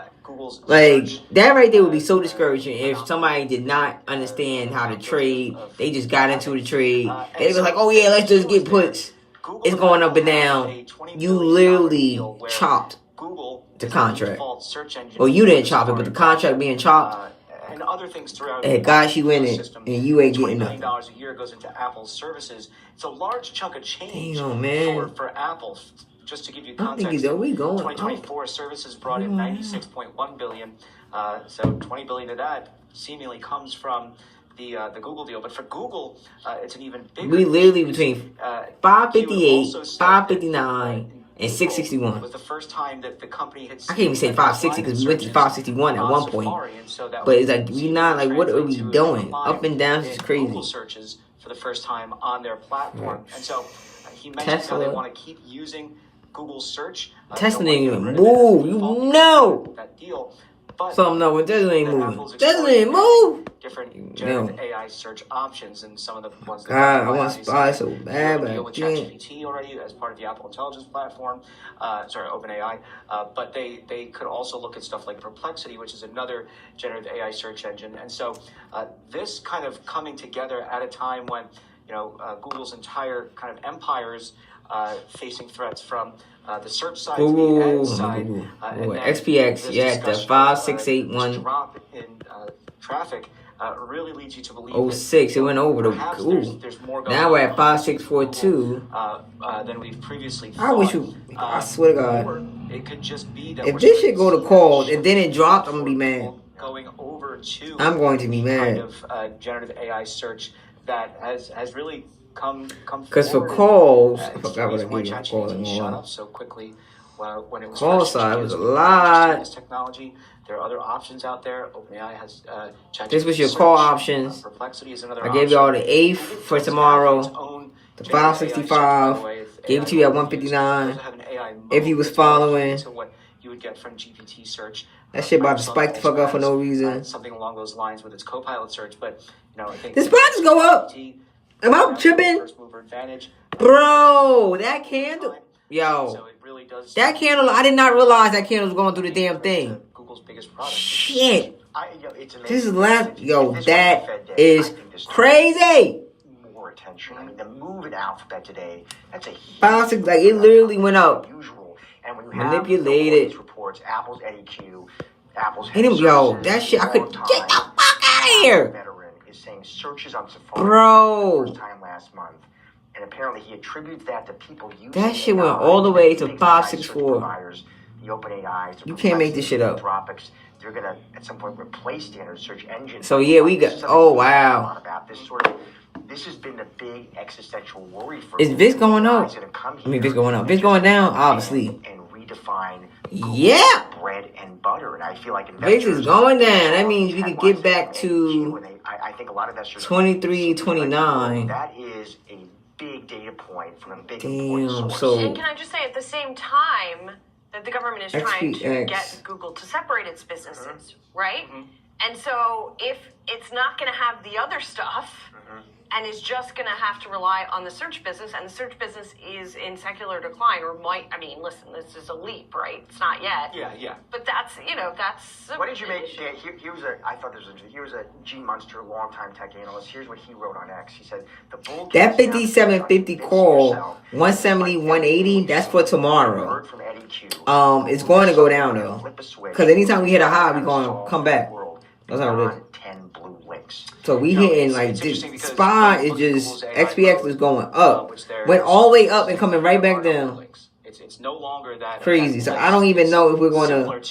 Like that right there would be so discouraging if somebody did not understand how to trade. They just got into the trade. They was like, "Oh yeah, let's just get puts." It's going up and down. You literally chopped the contract. Well, you didn't chop it, but the contract being chopped, and other things throughout it got you in it, and you ain't getting nothing. $20 million a year goes into Apple's services. It's a large chunk of change for Apple. Just to give you context, 2024 services brought in $96.1 billion. So $20 billion of that seemingly comes from the Google deal. But for Google, it's an even bigger. We literally between 558, 559. And 661. Was the first time that the company had. I can't even say 560 because we went to 561 at one point. But it's like we not like what are we doing? Up and down is crazy. Google searches for the first time on their platform, and so he mentioned how they want to keep using Google search. Tesla didn't even move. You know. That deal. So no, when Tesla ain't moving. Tesla ain't move. Different generative AI search options and some of the ones that I want to spy so bad, but with ChatGPT already as part of the Apple Intelligence platform. OpenAI. But they could also look at stuff like Perplexity, which is another generative AI search engine. And so this kind of coming together at a time when Google's entire kind of empire is facing threats from the search side to the ad side. XPX, the 5681. Drop in traffic really leads you to believe 06, it went over the there's more going now we're at 5642 than we've previously thought. I wish you I swear to God, it could just be that if this shit go to calls and then it dropped, I'm gonna be mad. Going over to I'm going to be mad. Kind of generative AI search that has really come because for calls I forgot what I gave you calling shut up so quickly when it was call side was a lot. Technology. There are other options out there. OpenAI has this was your call options. Perplexity is another I gave y'all the 8th for tomorrow. The 565. Gave it to you at 159. If you was following. What you would get from GPT search. That shit about to spike the fuck up for no reason. Something along those lines with its Copilot search, but I think this prices go up. Am I tripping? Bro, that candle. Yo, that candle, I did not realize that candle was going through the damn thing. Google's biggest product. Shit. This is last. Yo, that is crazy. More attention. I mean, the move in Alphabet today, that's a huge. Like, it literally went up. And when you manipulated. Reports, Apple's EQ, Apple's. Yo, that shit, I could get the fuck out of here. Veteran is saying searches on Safari. Bro. First time last month. And apparently he attributes that to people using that shit went all the way to 564. The OpenAIs. You can't make this shit up. They're gonna at some point replace standard search engines. So yeah, we got. Oh wow. About this this has been the big existential worry for. Is VIX going up? I mean, VIX going up. VIX going down, obviously. And redefine. Yeah. Bread and butter, and I feel like VIX is going down. That means we could get back to. I think a lot of investors. 23, 29. That is a big data point from a big important source. And can I just say, at the same time that the government is trying to get Google to separate its businesses, right? And so if it's not going to have the other stuff and is just going to have to rely on the search business, and the search business is in secular decline, or listen, this is a leap, right? It's not yet. Yeah. But that's. What did you make? He was a G Munster, longtime tech analyst. Here's what he wrote on X. He said, the bull That 5750 call, 170, 180, that's for tomorrow. It's going to go down though. Because anytime we hit a high, we're going to come back. That's how it is. So we hitting like this. SPY is just, XPX is going up. Went all the way up and coming right back down. It's no longer that Crazy. So I don't even know if we're going to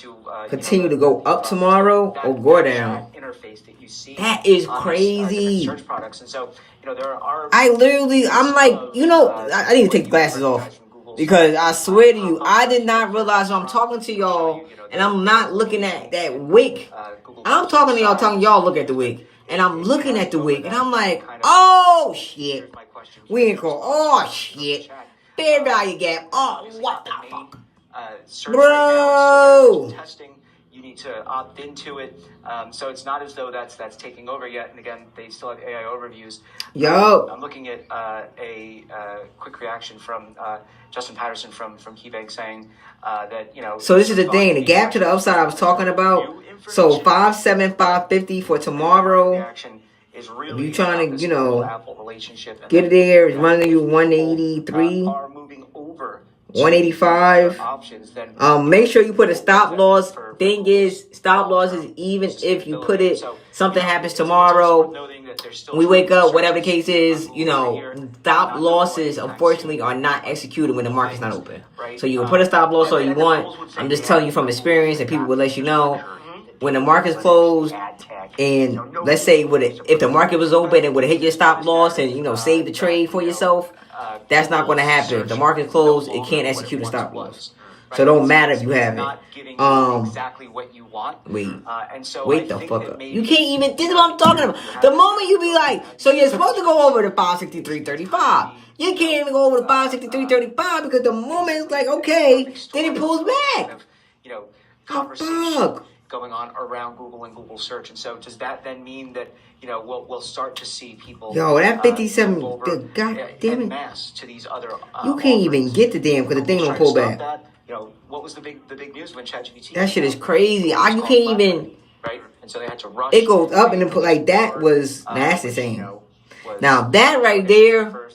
continue to go up tomorrow or go down. That is crazy. I'm like, I need to take the glasses off. Because I swear to you, I did not realize I'm talking to y'all and I'm not looking at that wick. I'm talking to y'all, telling y'all look at the wick. And I'm looking at the wick and I'm like, oh shit. We ain't call, oh shit. Fair value gap. Oh, what the fuck? Bro. You need to opt into it. So it's not as though that's taking over yet. And again, they still have AI overviews. Yo. I'm looking at a quick reaction from Justin Patterson from KeyBank saying that, So this is the thing. The gap to the upside I was talking about. So 57550 for tomorrow. If you trying to, get it there, it's running you 183, 185. Make sure you put a stop loss. Thing is, stop loss is even if you put it, something happens tomorrow, we wake up, whatever the case is, stop losses, unfortunately, are not executed when the market's not open. So you can put a stop loss all you want. I'm just telling you from experience, and people will let you know. When the market's closed, and let's say if the market was open and would have hit your stop loss and save the trade for yourself, that's not going to happen. If the market's closed, it can't execute a stop loss. So it don't matter if you have it. Wait the fuck up. You can't even. This is what I'm talking about. The moment you be like, so you're supposed to go over to 563.35. You can't even go over to 563.35 because the moment it's like, okay, then it pulls back. Conversation going on around Google and Google search. And so does that then mean that, we'll start to see people that 57, god damn it. To these other, you can't even get the damn because the thing don't pull back. What was the big news when ChatGPT? That shit is crazy. You can't even. Right, and so they had to rush. It goes up and then put like that was that's insane. Now that right there.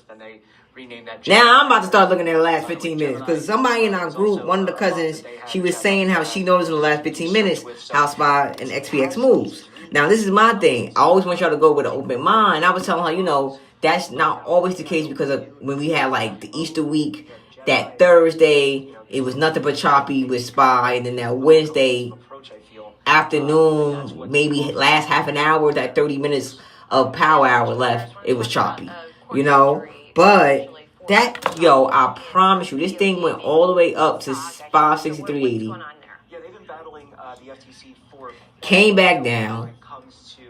Now I'm about to start looking at the last 15 minutes because somebody in our group, one of the cousins, she was saying how she knows in the last 15 minutes how SPY and XPX moves. Now this is my thing. I always want y'all to go with an open mind. I was telling her, that's not always the case because of when we had like the Easter week, that Thursday, it was nothing but choppy with SPY, and then that Wednesday afternoon, maybe last half an hour, that 30 minutes of power hour left, it was choppy, But I promise you, this thing went all the way up to 563.80. Came back down.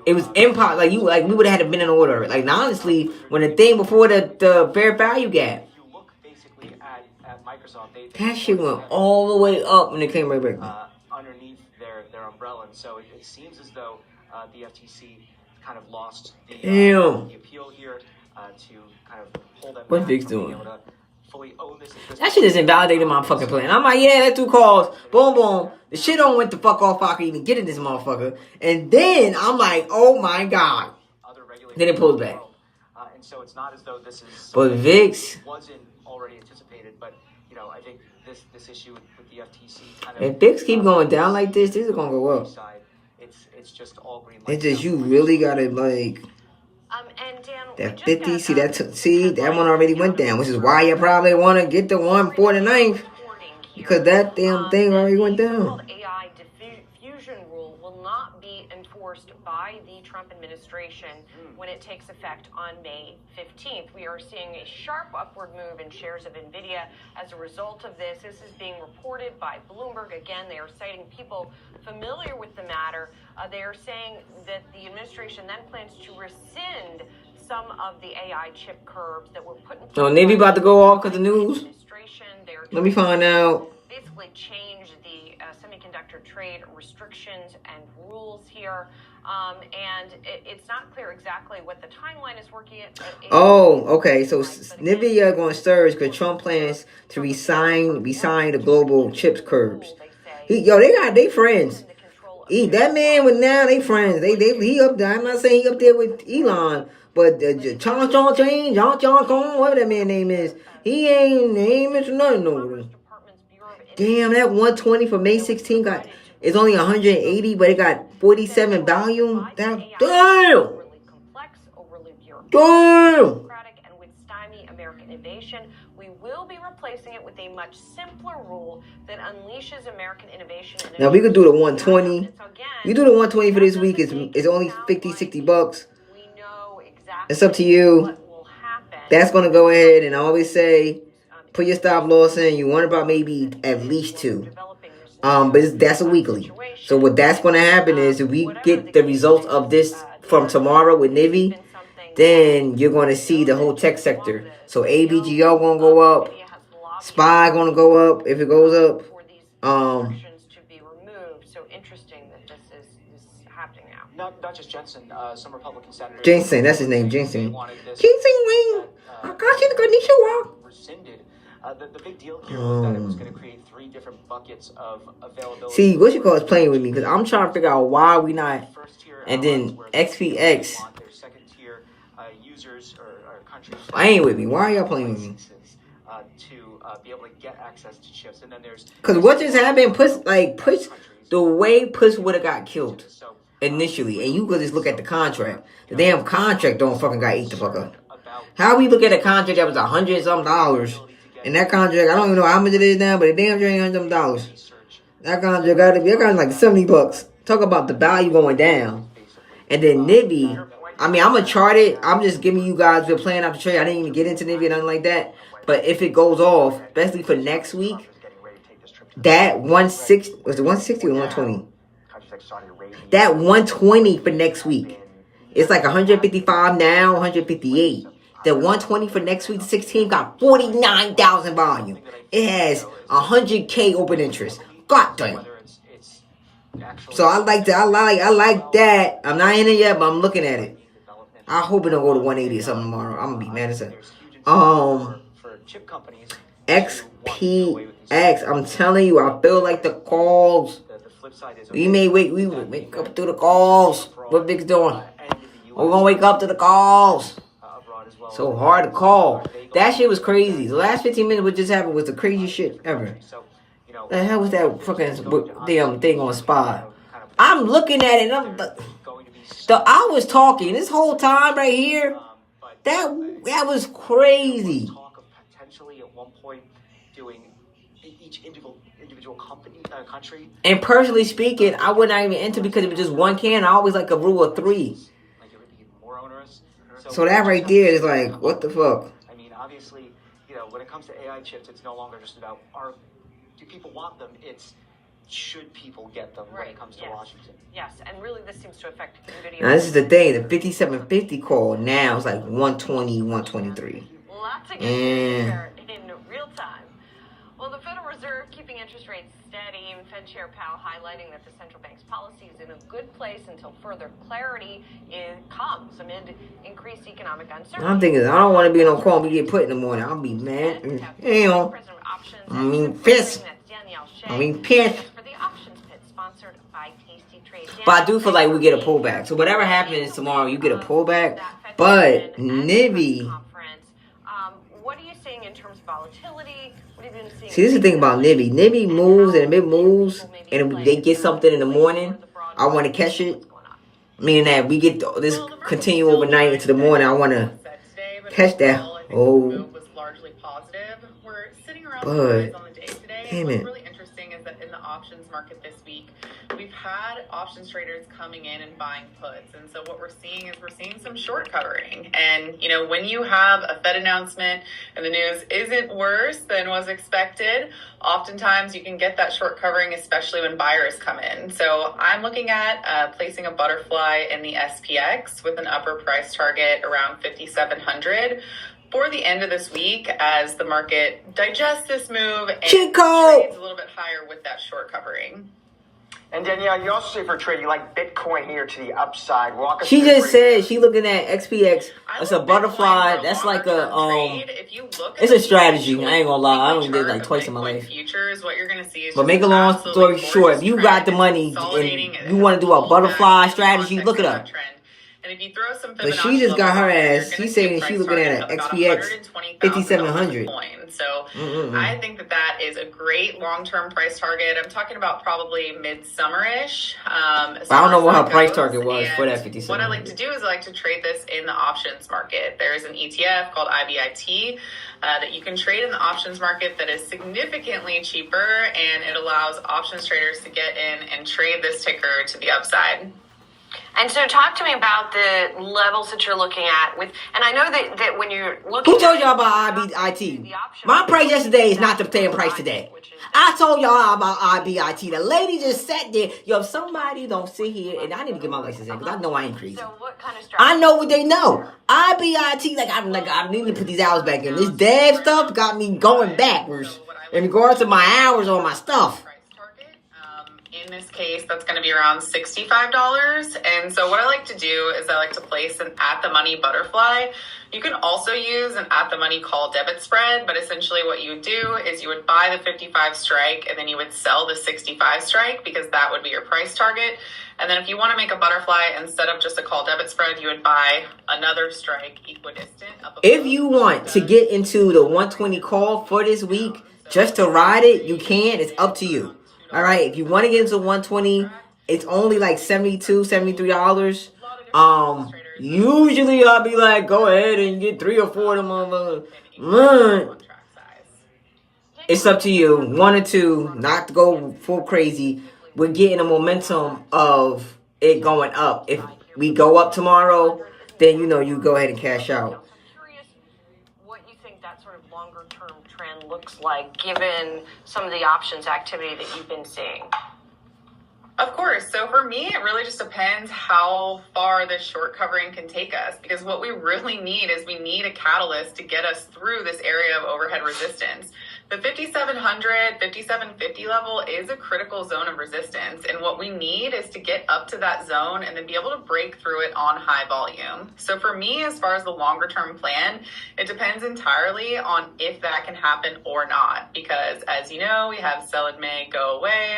It was impossible. Like we would have had to been in order. Like honestly, when the thing before the fair value gap, that shit went all the way up and it came right back down. Underneath their umbrella, and so it seems as though the FTC kind of lost the appeal here to kind of hold that. What's VIX doing? That shit is invalidating my fucking plan. I'm like, yeah, that 2 calls. Boom, boom. The shit don't went the fuck off. I could even get in this motherfucker. And then I'm like, oh my god. Then it pulls back. And so it's not as though this is. But VIX wasn't already anticipated, but I think this issue with the FTC kind of. If VIX keep going down like this is gonna go up. It's just all green. It's just you really gotta like. And Dan, that 50, that one already went down, which is why you probably want to get the one for the 9th, because that damn thing already went down. AI diffusion rule will not be enforced by the Trump administration when it takes effect on May 15th. We are seeing a sharp upward move in shares of NVIDIA as a result of this. This is being reported by Bloomberg. Again, they are citing people familiar with the matter. They are saying that the administration then plans to rescind some of the AI chip curbs that were put in place. So Navy about to go off because of the news? Let me find out. Basically change the semiconductor trade restrictions and rules here. And it's not clear exactly what the timeline is working at. Oh, okay. So Nvidia going to surge because Trump plans to resign the global chips curbs. They got they friends. That man with now they friends. He up there. I'm not saying he up there with Elon, but John, whatever that man name is, he ain't mentioned nothing over there. Damn, that 120 for May 16 it's only 180, but it got 47 volume. Damn. And would stymie American innovation. We will be replacing it with a much simpler rule that unleashes American innovation. Now we could do the 120. You do the 120 for this week. It's only $50-$60. It's up to you. That's gonna go ahead, and I always say, put your stop loss in. You want about maybe at least 2. But that's a weekly. So what that's gonna happen is if we get the results of this from tomorrow with Nivy, then you're going to see the whole tech sector. So ABGO going to go up. SPY going to go up if it goes up. So interesting that this is happening now. Not just Jensen, some Republican senators. Jensen, that's his name, Jensen. Jensen Wing. Rescinded. The big deal here was that it was going to create 3 different buckets of availability. See, what you call is playing with me because I'm trying to figure out why we not. And then XPX. I ain't with me. Why are y'all playing with me? To be able to get access to chips, and then there's because what just happened? Push the way Push would have got killed initially, and you could just look at the contract. The damn contract don't fucking got eat the fuck up. How we look at a contract that was $100-something, and that contract I don't even know how much it is now, but the damn thing $100-something. That contract got to be like $70. Talk about the value going down, and then Nibby. I mean, I'm going to chart it. I'm just giving you guys the plan out the trade. I didn't even get into Nivy or nothing like that. But if it goes off, especially for next week, that 160, was it 160 or 120? That 120 for next week. It's like 155 now, 158. The 120 for next week, 16 got 49,000 volume. It has 100K open interest. God damn. So I like that. I like that. I'm not in it yet, but I'm looking at it. I hope it don't go to 180 or something tomorrow. I'm gonna be mad as hell. XPX. I'm telling you, I feel like the calls. We may wake up to the calls. What Vic's doing? We're gonna wake up to the calls. So hard to call. That shit was crazy. The last 15 minutes what just happened was the craziest shit ever. The hell was that fucking damn thing on SPY? I'm looking at it and I'm like, I was talking this whole time right here. That was crazy. Potentially at one point doing each individual country. And personally speaking, I would not even enter because it was just one can. I always like a rule of 3. So that right there is like, what the fuck? I mean, obviously, when it comes to AI chips, it's no longer just about do people want them? It's should people get them when it comes to Washington? Yes, and really this seems to affect NVIDIA. Now this is the thing, the 5750 call now is like 120, 123. Lots of good here in real time. Well, the Federal Reserve keeping interest rates steady, and Fed Chair Powell highlighting that the central bank's policy is in a good place until further clarity comes amid increased economic uncertainty. I'm thinking, I don't want to be on call and get put in the morning. I'll be mad. Pissed. But I do feel like we get a pullback. So whatever happens tomorrow, you get a pullback. But Nivy. What are you seeing in terms of volatility? What have you been seeing? See, this is the thing about Nivy. Nivy moves and if it moves and if they get something in the morning, I want to catch it. Meaning that we get this continue overnight into the morning. I want to catch that. Oh. But damn it. In the options market this week, we've had options traders coming in and buying puts, and so what we're seeing some short covering. And when you have a Fed announcement and the news isn't worse than was expected, oftentimes you can get that short covering, especially when buyers come in. So I'm looking at placing a butterfly in the SPX with an upper price target around 5,700 for the end of this week as the market digests this move and trades a little bit higher with that short covering. And Danielle, you also say for trade, you like Bitcoin here to the upside. Walk us She through the just trade. said she looking at XPX. It's a butterfly. That's like a it's a strategy. I ain't gonna lie. I only did like twice in my life. Futures, what you're going to see is But make a long story short, if you got the money and you want to do a butterfly strategy, look it up. And if you throw some But she just got her ass. She's saying she looking at an XPX 5700. So I think that is a great long-term price target. I'm talking about probably mid-summer-ish. I don't know what her price target was for that 5700. What I like to do is I like to trade this in the options market. There's an ETF called IBIT that you can trade in the options market that is significantly cheaper, and it allows options traders to get in and trade this ticker to the upside. And so talk to me about the levels that you're looking at with, and I know that when you're looking Who told y'all about IBIT? My price yesterday is not the same price today. I told y'all about IBIT. The lady just sat there. Yo, if somebody don't sit here, and I need to get my license in because I know I ain't crazy. So what kind of I know what they know. IBIT, I need to put these hours back in. This dev stuff got me going backwards in regards to my hours on my stuff. In this case, that's going to be around $65. And so what I like to do is I like to place an at-the-money butterfly. You can also use an at-the-money call debit spread, but essentially what you would do is you would buy the 55 strike and then you would sell the 65 strike because that would be your price target. And then if you want to make a butterfly instead of just a call debit spread, you would buy another strike equidistant. If you want to get into the 120 call for this week, just to ride it, you can. It's up to you. All right, if you want to get into 120, it's only like $72, $73. Usually I'll be like, go ahead and get 3 or 4 of them motherfuckers. It's up to you. 1 or 2, not to go full crazy. We're getting a momentum of it going up. If we go up tomorrow, then you go ahead and cash out. trend looks like given some of the options activity that you've been seeing? Of course. So for me, it really just depends how far this short covering can take us, because what we really need is we need a catalyst to get us through this area of overhead resistance. The 5,700, 5,750 level is a critical zone of resistance. And what we need is to get up to that zone and then be able to break through it on high volume. So for me, as far as the longer term plan, it depends entirely on if that can happen or not. Because as you know, we have sell in May, go away.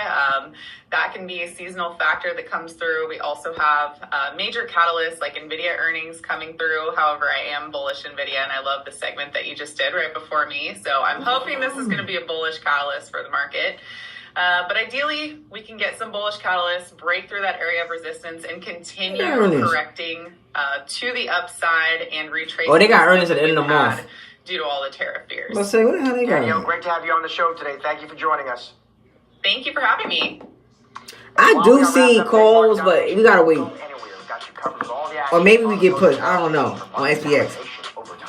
That can be a seasonal factor that comes through. We also have major catalysts like NVIDIA earnings coming through. However, I am bullish NVIDIA, and I love the segment that you just did right before me. So I'm hoping this is going to be a bullish catalyst for the market. But ideally, we can get some bullish catalysts, break through that area of resistance, and continue correcting to the upside and retrace. Oh, they got earnings at the end of the month. Due to all the tariff fears. Let's say, what the hell they got? Danielle, great to have you on the show today. Thank you for joining us. Thank you for having me. I do see calls, but we gotta wait. Or maybe we get pushed. I don't know. On SPX.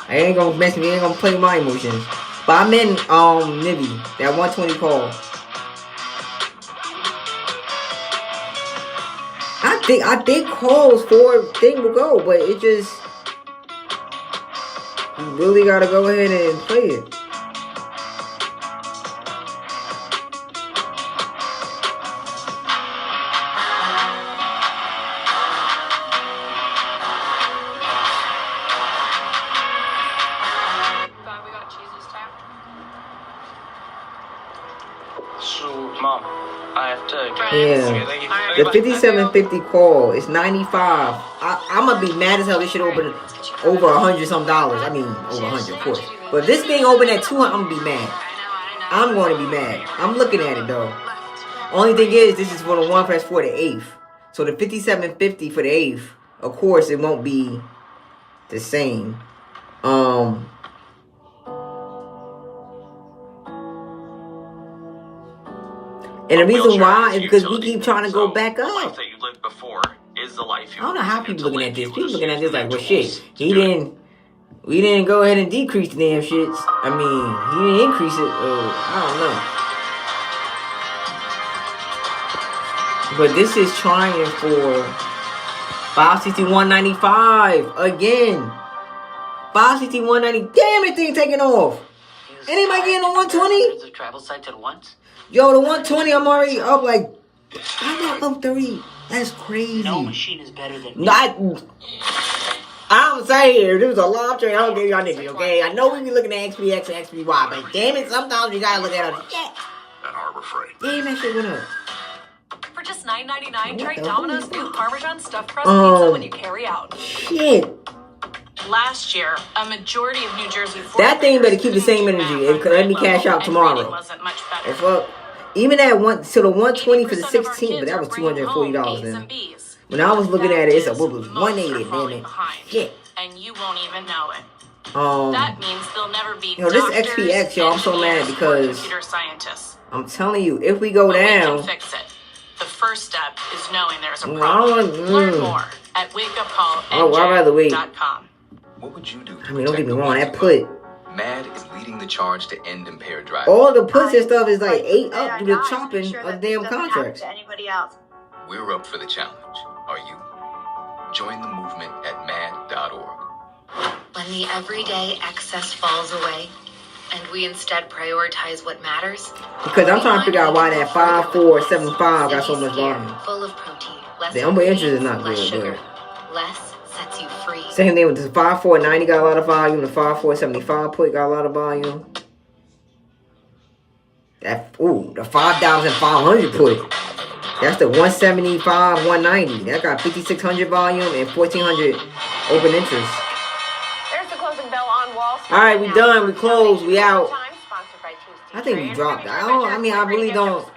I ain't gonna mess me. I ain't gonna play my emotions. But I'm in Nibby. That 120 call. I think calls for thing will go, but it just you really gotta go ahead and play it. Mom, I have to go. Yeah. The 5750 call is 95. I'm gonna be mad as hell. This shit open over $100 some dollars. I mean, over 100, of course. But if this thing open at 200, I'm gonna be mad. I'm going to be mad. I'm looking at it though. Only thing is, this is for the 1 press for the 8th. So the 5750 for the 8th, of course, it won't be the same. And the reason why is because we keep trying to go back up. The life that you lived before is the life you I don't know how people looking at this. People looking at this like, well, shit. We didn't go ahead and decrease the damn shits. I mean, he didn't increase it. I don't know. But this is trying for 561.95 again. 561.90. Damn, it thing taking off. Anybody getting on 120? The travel site at once. Yo, the 120, I'm already up like I got up 30. That's crazy. No machine is better than I'm saying, there was a long trade. I don't give y'all niggas, okay? I know we be looking at XPX and XPY, but damn it, sometimes you gotta look at it. Yeah. At Harbor Freight. Damn, that shit went up. For just $9.99, try Domino's new Parmesan stuffed crust pizza when you carry out. Shit. Last year, a majority of New Jersey that thing better keep the same energy. And let me cash out tomorrow. If even at the 120 for the 16, but that was $240 then. When I was looking at it, it's what was 180, damn it. Shit. And you won't even know it. That means there'll never be this XPX, y'all, I'm so mad because computer scientists. I'm telling you, if we go down, we can fix it. The first step is knowing there's a problem. Learn more at wakeupcallnj.com. What would you do? I mean, don't get me wrong, that put. MAD is leading the charge to end impaired driving. All the puts and stuff is like 8 up through the chopping of damn contracts. Anybody else? We're up for the challenge. Are you? Join the movement at mad.org. When the everyday excess falls away, and we instead prioritize what matters. Because I'm trying to figure out why that 5475 got so much volume. Full of protein, less the open interest is not good. Sugar, less sets you free. Same thing with the 5490 got a lot of volume. The 5475 put got a lot of volume. The 5500 put. That's the 175 190. That got 5600 volume and 1400 open interest. There's the closing bell on Wall Street. All right, we done. We closed. We out. I think we dropped. I really don't.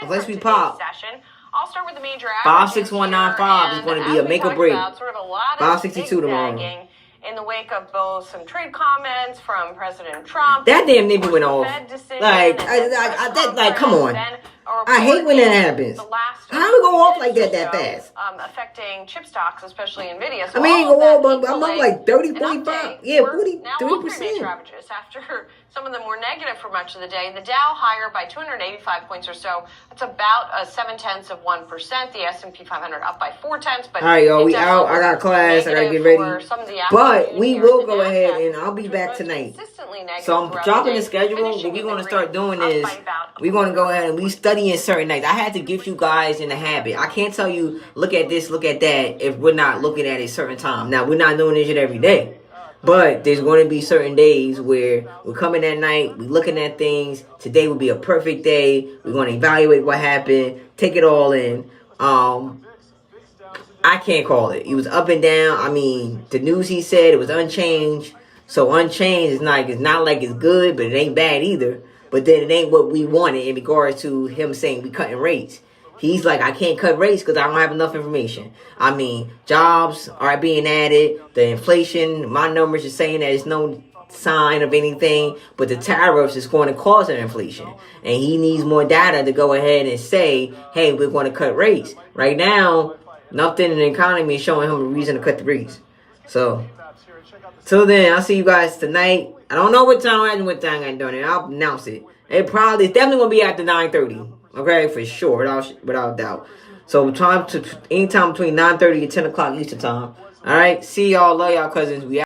Unless we pop. I'll start with the major 56195 is going to be a make or break. 562 tomorrow. In the wake of both some trade comments from President Trump. That damn nigga went off. Like, come on. I hate when that happens. How do we go off like that fast? Affecting chip stocks, especially NVIDIA. So I mean, go off, but I'm up like 30.5. Yeah, 43%. Averages after some of them were negative for much of the day. The Dow higher by 285 points or so. That's about 0.7%. The S&P 500 up by 0.4. But all right, y'all, we out. I got class. I gotta get ready. But we will go ahead and I'll be back tonight. So I'm dropping the schedule. What we're gonna start doing is we're gonna go ahead and we studying certain nights. I had to get you guys in the habit. I can't tell you look at this, look at that if we're not looking at a certain time. Now we're not doing this shit every day. But there's going to be certain days where we're coming at night, we're looking at things. Today will be a perfect day. We're going to evaluate what happened, take it all in. I can't call it. It was up and down. I mean, the news he said it was unchanged. So unchanged is not like it's good, but it ain't bad either. But then it ain't what we wanted in regards to him saying we cutting rates. He's like, I can't cut rates because I don't have enough information. I mean, jobs are being added. The inflation, my numbers are saying that it's no sign of anything. But the tariffs is going to cause an inflation. And he needs more data to go ahead and say, hey, we're going to cut rates. Right now, nothing in the economy is showing him a reason to cut the rates. So, till then, I'll see you guys tonight. I don't know what time I'm doing it. I'll announce it. It's definitely going to be after 9:30. Okay, for sure, without doubt. So anytime between 9:30 and 10 o'clock Eastern time. All right, see y'all, love y'all cousins. We out.